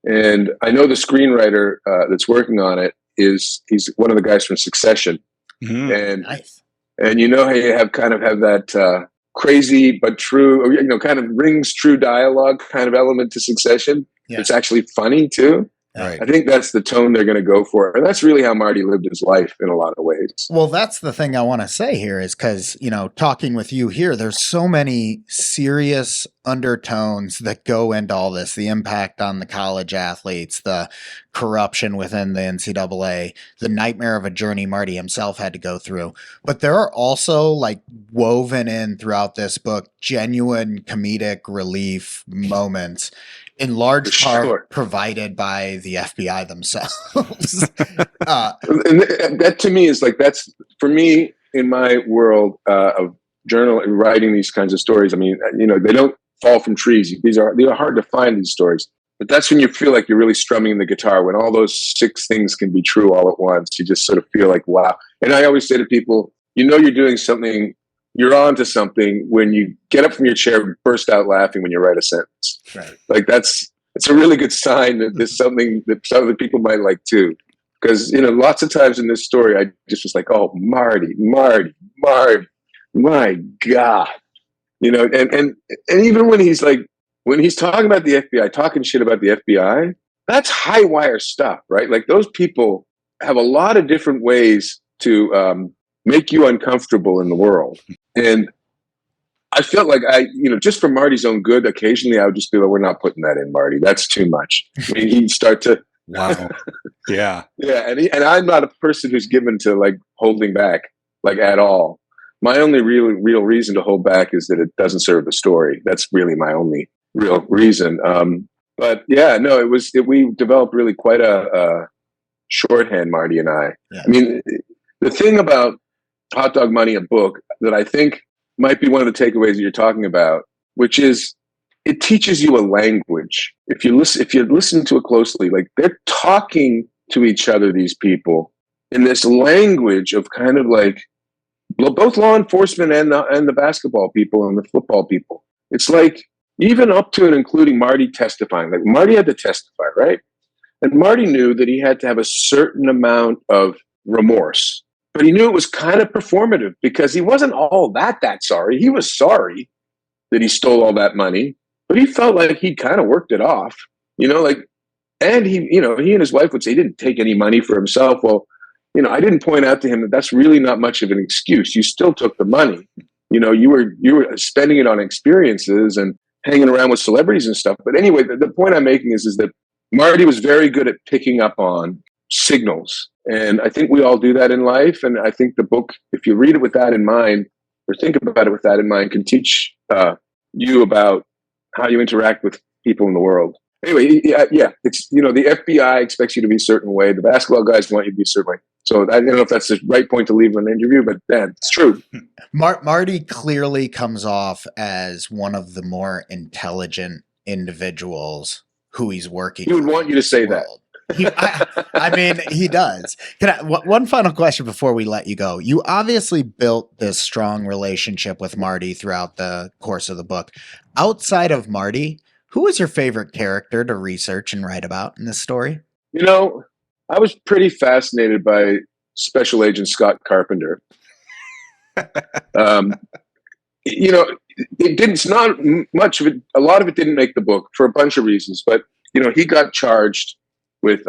and I know the screenwriter that's working on it he's one of the guys from Succession. Mm-hmm. And nice. And how you have that crazy but true, kind of rings true dialogue kind of element to Succession. Yeah. It's actually funny too. Right. I think that's the tone they're going to go for. And that's really how Marty lived his life in a lot of ways. Well, that's the thing I want to say here is because, talking with you here, there's so many serious undertones that go into all this, the impact on the college athletes, the corruption within the NCAA, the nightmare of a journey Marty himself had to go through. But there are also like woven in throughout this book, genuine comedic relief moments, in large part provided by the FBI themselves. And that to me is like, that's for me in my world of writing these kinds of stories. I mean, they don't fall from trees. They are hard to find, these stories, but that's when you feel like you're really strumming the guitar, when all those 6 things can be true all at once. You just sort of feel like, wow. And I always say to people, you're doing something, you're on to something when you get up from your chair and burst out laughing when you write a sentence. Right. Like it's a really good sign that there's something that some other people might like too. Because, lots of times in this story, I just was like, oh, Marty, my God. And even when he's talking about the FBI, talking shit about the FBI, that's high wire stuff, right? Like, those people have a lot of different ways to make you uncomfortable in the world. And I felt like just for Marty's own good, occasionally I would just be like, we're not putting that in, Marty. That's too much. I mean, he'd start to. Wow. Yeah. Yeah. And I'm not a person who's given to like holding back, like, at all. My only real reason to hold back is that it doesn't serve the story. That's really my only real reason. But yeah, no, we developed really quite a shorthand, Marty and I. Yeah. I mean, the thing about Hot Dog Money, a book, that I think might be one of the takeaways that you're talking about, which is it teaches you a language. If you listen to it closely, like they're talking to each other, these people, in this language of kind of like both law enforcement and the basketball people and the football people. It's like even up to and including Marty testifying. Like Marty had to testify, right? And Marty knew that he had to have a certain amount of remorse, but he knew it was kind of performative because he wasn't all that sorry. He was sorry that he stole all that money, but he felt like he'd kind of worked it off, and he and his wife would say he didn't take any money for himself. Well, I didn't point out to him that that's really not much of an excuse. You still took the money. You were spending it on experiences and hanging around with celebrities and stuff. But anyway, the point I'm making is that Marty was very good at picking up on signals. And I think we all do that in life. And I think the book, if you read it with that in mind, or think about it with that in mind, can teach you about how you interact with people in the world. Anyway, yeah, it's, the FBI expects you to be a certain way. The basketball guys want you to be a certain way. So I don't know if that's the right point to leave an interview, but it's true. Marty clearly comes off as one of the more intelligent individuals who he's working. He would want you to say that. I mean, he does. One final question before we let you go. You obviously built this strong relationship with Marty throughout the course of the book. Outside of Marty, who was your favorite character to research and write about in this story? I was pretty fascinated by Special Agent Scott Carpenter. It's not much of it. A lot of it didn't make the book for a bunch of reasons, but he got charged with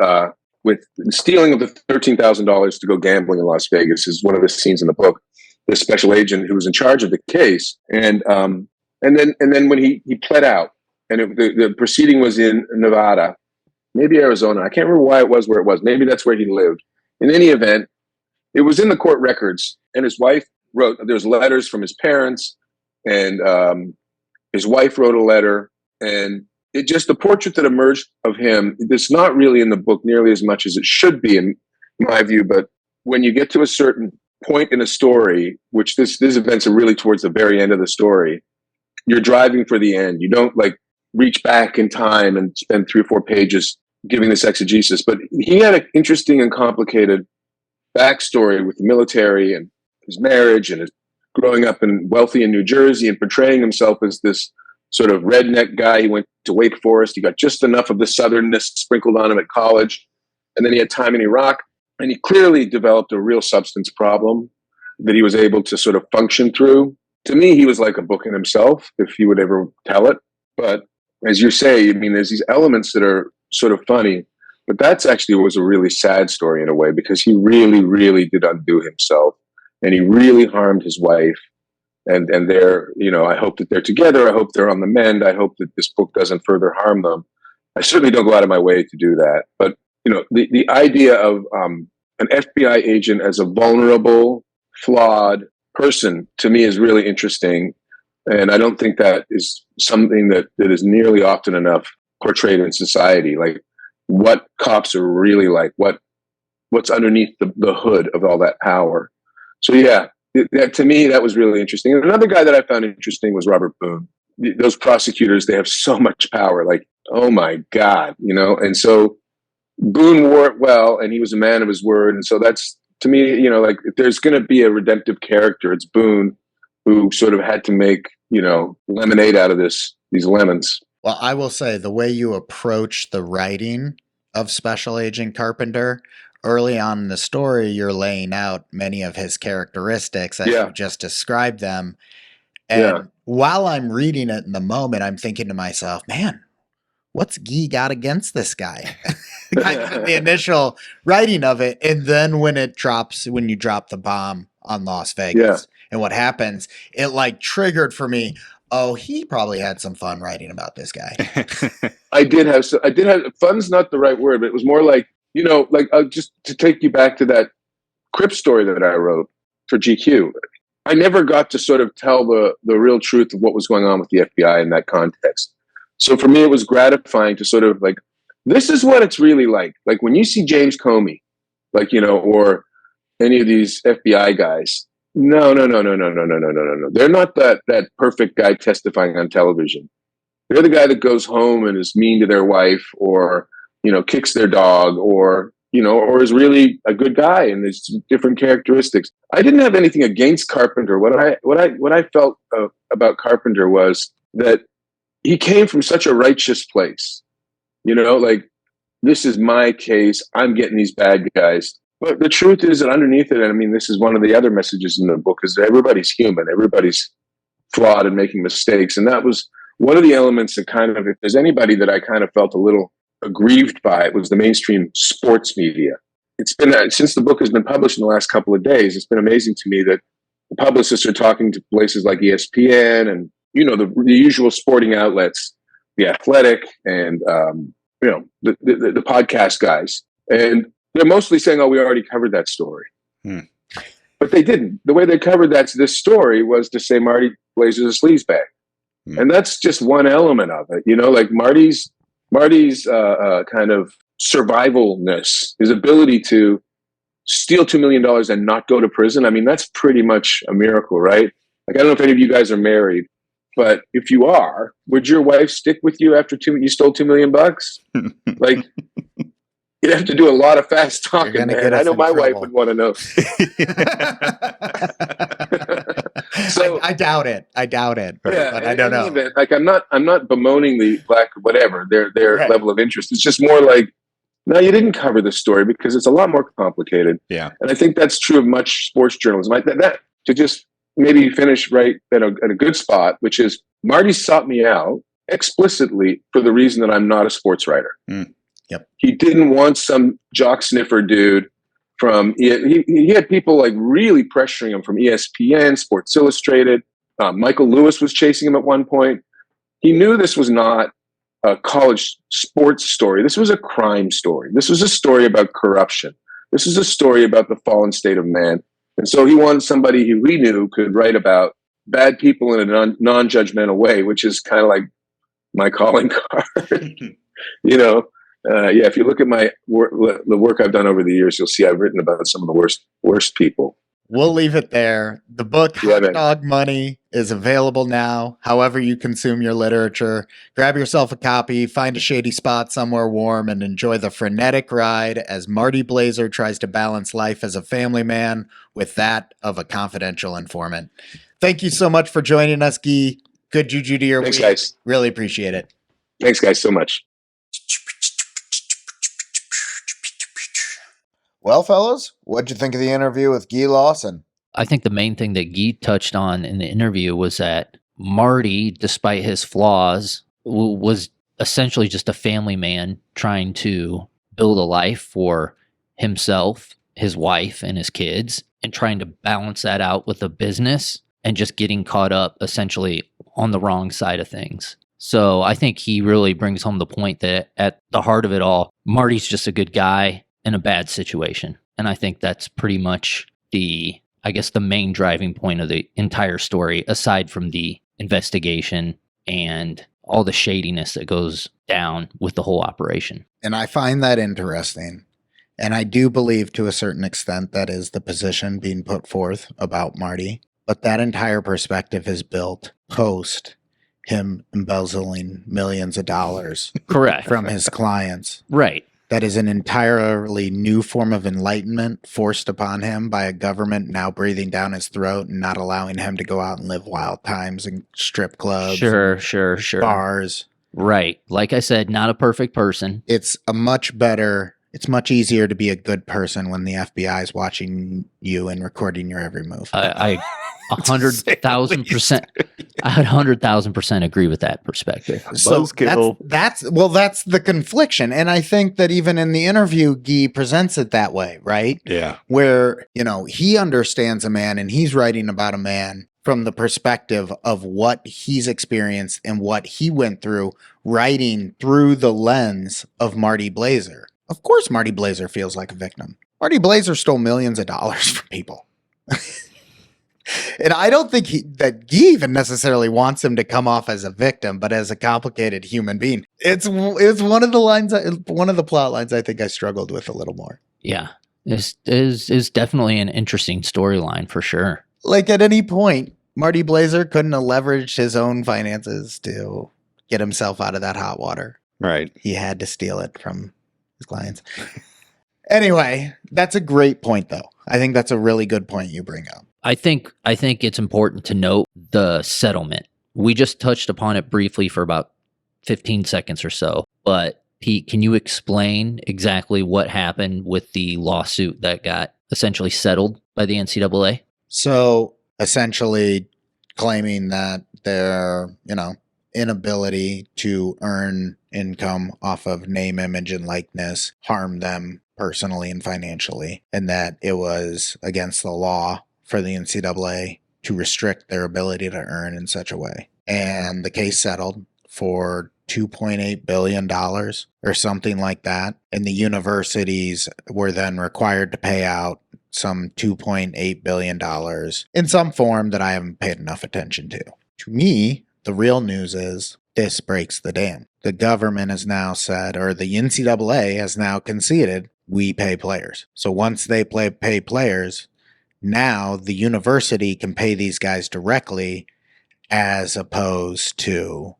stealing of the $13,000 to go gambling in Las Vegas. Is one of the scenes in the book. The special agent who was in charge of the case, and then when he pled out, and the proceeding was in Nevada, maybe Arizona. I can't remember why it was where it was. Maybe that's where he lived. In any event, it was in the court records, and his wife wrote. There's letters from his parents, and his wife wrote a letter, and it just the portrait that emerged of him. It's not really in the book nearly as much as it should be, in my view. But when you get to a certain point in a story, which these events are really towards the very end of the story, you're driving for the end. You don't reach back in time and spend 3 or 4 pages giving this exegesis. But he had an interesting and complicated backstory with the military and his marriage and his growing up wealthy in New Jersey and portraying himself as this sort of redneck guy. He went to Wake Forest. He got just enough of the southernness sprinkled on him at college. And then he had time in Iraq. And he clearly developed a real substance problem that he was able to sort of function through. To me, he was like a book in himself, if he would ever tell it. But as you say, there's these elements that are sort of funny. But that's actually was a really sad story in a way, because he really, really did undo himself. And he really harmed his wife. And they're, I hope that they're together. I hope they're on the mend. I hope that this book doesn't further harm them. I certainly don't go out of my way to do that. But, the idea of an FBI agent as a vulnerable, flawed person, to me, is really interesting. And I don't think that is something that is nearly often enough portrayed in society. Like what cops are really like, what's underneath the hood of all that power. So yeah, to me, that was really interesting. And another guy that I found interesting was Robert Boone. Those prosecutors, they have so much power, like, oh my God, and so Boone wore it well, and he was a man of his word. And so that's, to me, if there's going to be a redemptive character, it's Boone, who sort of had to make, lemonade out of these lemons. Well, I will say the way you approach the writing of Special Agent Carpenter, early on in the story, you're laying out many of his characteristics as you just described them. And while I'm reading it in the moment, I'm thinking to myself, man, what's Guy got against this guy? Kind of the initial writing of it. And then when you drop the bomb on Las Vegas and what happens, it triggered for me. Oh, he probably had some fun writing about this guy. I did have fun's not the right word, but it was more like, just to take you back to that Crip story that I wrote for GQ. I never got to sort of tell the real truth of what was going on with the FBI in that context. So for me, it was gratifying to sort of this is what it's really like. Like when you see James Comey, or any of these FBI guys, No. They're not that perfect guy testifying on television. They're the guy that goes home and is mean to their wife, or kicks their dog, or or is really a good guy, and there's different characteristics. I didn't have anything against Carpenter. What I felt about Carpenter was that he came from such a righteous place. Like, this is my case. I'm getting these bad guys. But the truth is that underneath it, and I mean, this is one of the other messages in the book, is that everybody's human. Everybody's flawed and making mistakes. And that was one of the elements that kind of, if there's anybody that I kind of felt a little aggrieved by, it was the mainstream sports media. It's been, since the book has been published in the last couple of days, it's been amazing to me that the publicists are talking to places like ESPN and, the usual sporting outlets, The Athletic, and, the podcast guys. And they're mostly saying, oh, we already covered that story. But they didn't. The way they covered this story was to say Marty Blazer's a sleazebag. And that's just one element of it. Like Marty's kind of survivalness, his ability to steal $2 million and not go to prison. I mean, that's pretty much a miracle, right? Like, I don't know if any of you guys are married, but if you are, would your wife stick with you after you stole $2 million? Like, you'd have to do a lot of fast talking, man. I know my wife would want to know. So I doubt it. Yeah, but I don't know. Like, I'm not bemoaning the black whatever their right. level of interest. It's just more like, no, you didn't cover the story because it's a lot more complicated. Yeah, and I think that's true of much sports journalism. That to just maybe finish right at a good spot, which is Marty sought me out explicitly for the reason that I'm not a sports writer. Yep. He didn't want some jock sniffer dude from, he had people like really pressuring him from ESPN, Sports Illustrated. Michael Lewis was chasing him at one point. He knew this was not a college sports story. This was a crime story. This was a story about corruption. This is a story about the fallen state of man. And so he wanted somebody who he knew could write about bad people in a non-judgmental way, which is kind of like my calling card. If you look at the work I've done over the years, you'll see I've written about some of the worst people. We'll leave it there. The book, Hot Dog Money, is available now. However you consume your literature, grab yourself a copy, find a shady spot somewhere warm, and enjoy the frenetic ride as Marty Blazer tries to balance life as a family man with that of a confidential informant. Thank you so much for joining us, Guy. Good juju to your week. Guys. Really appreciate it. Thanks, guys, so much. Well, fellas, what'd you think of the interview with Guy Lawson? I think the main thing that Guy touched on in the interview was that Marty, despite his flaws, was essentially just a family man trying to build a life for himself, his wife, and his kids, and trying to balance that out with a business and just getting caught up essentially on the wrong side of things. So I think he really brings home the point that at the heart of it all, Marty's just a good guy in a bad situation. And I think that's pretty much the main driving point of the entire story, aside from the investigation and all the shadiness that goes down with the whole operation. And I find that interesting. And I do believe to a certain extent that is the position being put forth about Marty. But that entire perspective is built post him embezzling millions of dollars correct from his clients. Right. That is an entirely new form of enlightenment forced upon him by a government now breathing down his throat and not allowing him to go out and live wild times in strip clubs. Sure. Bars. Right. Like I said, not a perfect person. It's much easier to be a good person when the FBI is watching you and recording your every move. I 100,000%. I 100,000% agree with that perspective. So that's the confliction. And I think that even in the interview, Guy presents it that way, right? Yeah. Where, he understands a man and he's writing about a man from the perspective of what he's experienced and what he went through, writing through the lens of Marty Blazer. Of course, Marty Blazer feels like a victim. Marty Blazer stole millions of dollars from people. And I don't think that Guy even necessarily wants him to come off as a victim, but as a complicated human being. It's one of the plot lines I think I struggled with a little more. Yeah, is definitely an interesting storyline for sure. Like at any point, Marty Blazer couldn't have leveraged his own finances to get himself out of that hot water. Right. He had to steal it from his clients. Anyway, that's a great point, though. I think that's a really good point you bring up. I think it's important to note the settlement. We just touched upon it briefly for about 15 seconds or so. But Pete, can you explain exactly what happened with the lawsuit that got essentially settled by the NCAA? So essentially claiming that their, inability to earn income off of name, image, and likeness harmed them personally and financially, and that it was against the law for the NCAA to restrict their ability to earn in such a way. And the case settled for $2.8 billion or something like that. And the universities were then required to pay out some $2.8 billion in some form that I haven't paid enough attention to. To me, the real news is this breaks the dam. The government has now said, or the NCAA has now conceded, we pay players. So once they pay players, now the university can pay these guys directly as opposed to,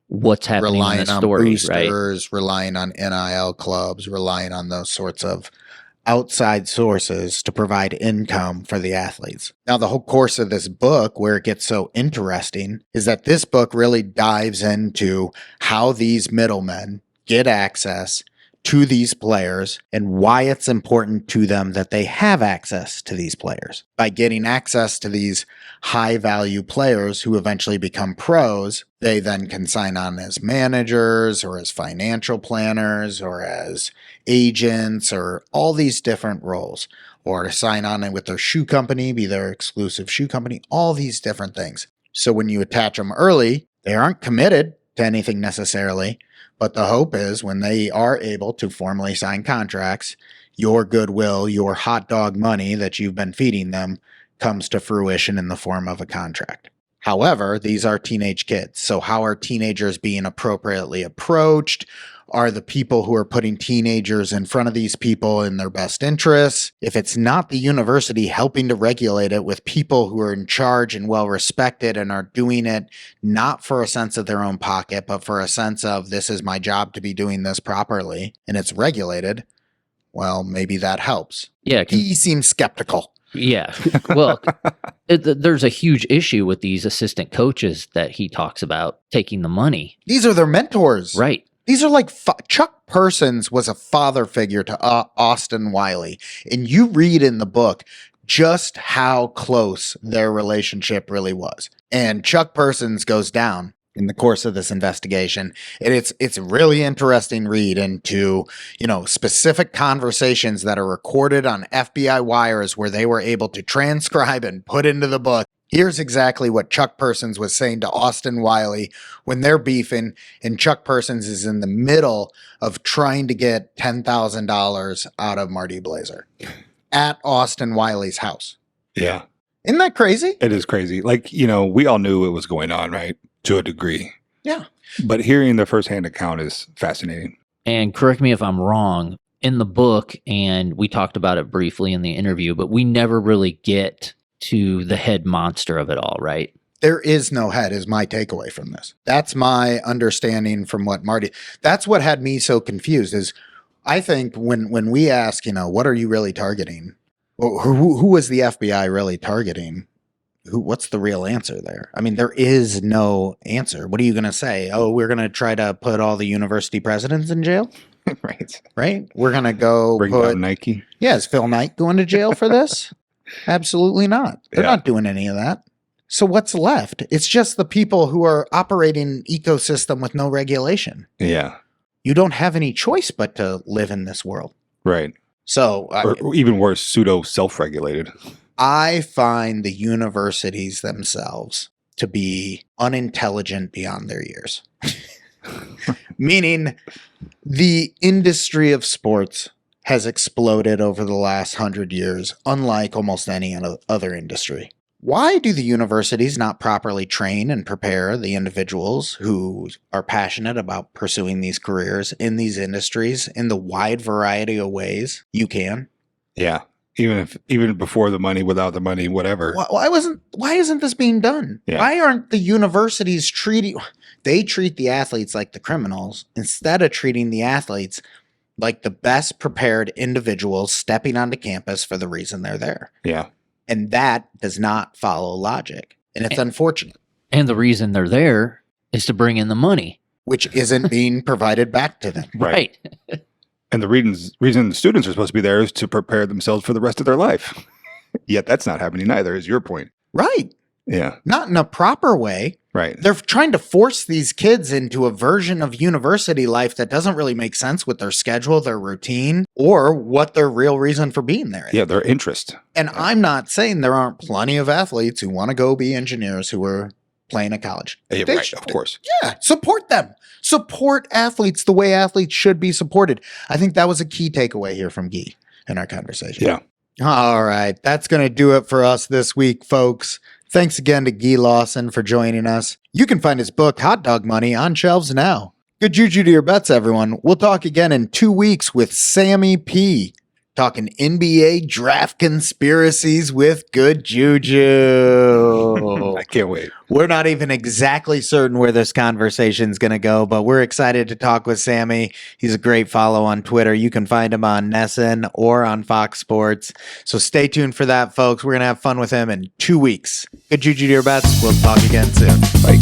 what's happening relying in the on stories, right? boosters, relying on NIL clubs, relying on those sorts of outside sources to provide income for the athletes. Now, the whole course of this book, where it gets so interesting, is that this book really dives into how these middlemen get access to these players and why it's important to them that they have access to these players. By getting access to these high value players who eventually become pros, they then can sign on as managers or as financial planners or as agents or all these different roles, or to sign on with their shoe company, be their exclusive shoe company, all these different things. So when you attach them early, they aren't committed to anything necessarily. But the hope is when they are able to formally sign contracts, your goodwill, your hot dog money that you've been feeding them comes to fruition in the form of a contract. However, these are teenage kids. So how are teenagers being appropriately approached? Are the people who are putting teenagers in front of these people in their best interests? If it's not the university helping to regulate it with people who are in charge and well respected and are doing it not for a sense of their own pocket, but for a sense of this is my job to be doing this properly, and it's regulated, well, maybe that helps. Yeah. He seems skeptical. Yeah. Well, there's a huge issue with these assistant coaches that he talks about taking the money. These are their mentors. Right. These are like Chuck Persons was a father figure to Austin Wiley. And you read in the book just how close their relationship really was. And Chuck Persons goes down in the course of this investigation. And it's a really interesting read into, specific conversations that are recorded on FBI wires where they were able to transcribe and put into the book. Here's exactly what Chuck Persons was saying to Austin Wiley when they're beefing, and Chuck Persons is in the middle of trying to get $10,000 out of Marty Blazer at Austin Wiley's house. Yeah. Isn't that crazy? It is crazy. Like, we all knew it was going on, right? To a degree. Yeah. But hearing the firsthand account is fascinating. And correct me if I'm wrong, in the book, and we talked about it briefly in the interview, but we never really get to the head monster of it all, right? There is no head is my takeaway from this. That's my understanding from what Marty, that's what had me so confused is I think when we ask, what are you really targeting? Who was the FBI really targeting? What's the real answer there? I mean, there is no answer. What are you going to say? Oh, we're going to try to put all the university presidents in jail? Right? We're going to go Bring down Nike. Yeah, is Phil Knight going to jail for this? Absolutely not. They're not doing any of that. So what's left? It's just the people who are operating an ecosystem with no regulation. Yeah. You don't have any choice but to live in this world. Right. So, or even worse, pseudo self-regulated. I find the universities themselves to be unintelligent beyond their years. Meaning the industry of sports has exploded over the last 100 years, unlike almost any other industry. Why do the universities not properly train and prepare the individuals who are passionate about pursuing these careers in these industries in the wide variety of ways you can? Yeah. Even before the money, without the money, whatever. Why isn't this being done? Yeah. Why aren't the universities they treat the athletes like the criminals instead of treating the athletes like the best prepared individuals stepping onto campus for the reason they're there? Yeah. And that does not follow logic. And it's unfortunate. And the reason they're there is to bring in the money. Which isn't being provided back to them. Right. And the reason the students are supposed to be there is to prepare themselves for the rest of their life. Yet that's not happening either, is your point. Right. Yeah. Not in a proper way. Right. They're trying to force these kids into a version of university life that doesn't really make sense with their schedule, their routine, or what their real reason for being there is. Yeah, their interest. And I'm not saying there aren't plenty of athletes who want to go be engineers who are playing at college. Yeah, They right, should- of course. Yeah, support them. Support athletes the way athletes should be supported. I think that was a key takeaway here from Guy in our conversation. Yeah. All right. That's going to do it for us this week, folks. Thanks again to Guy Lawson for joining us. You can find his book, Hot Dog Money, on shelves now. Good juju to your bets, everyone. We'll talk again in 2 weeks with Sammy P. Talking NBA draft conspiracies with Good Juju. I can't wait. We're not even exactly certain where this conversation is going to go, but we're excited to talk with Sammy. He's a great follow on Twitter. You can find him on Nesson or on Fox Sports. So stay tuned for that, folks. We're going to have fun with him in 2 weeks. Good juju to your bets. We'll talk again soon. Bye.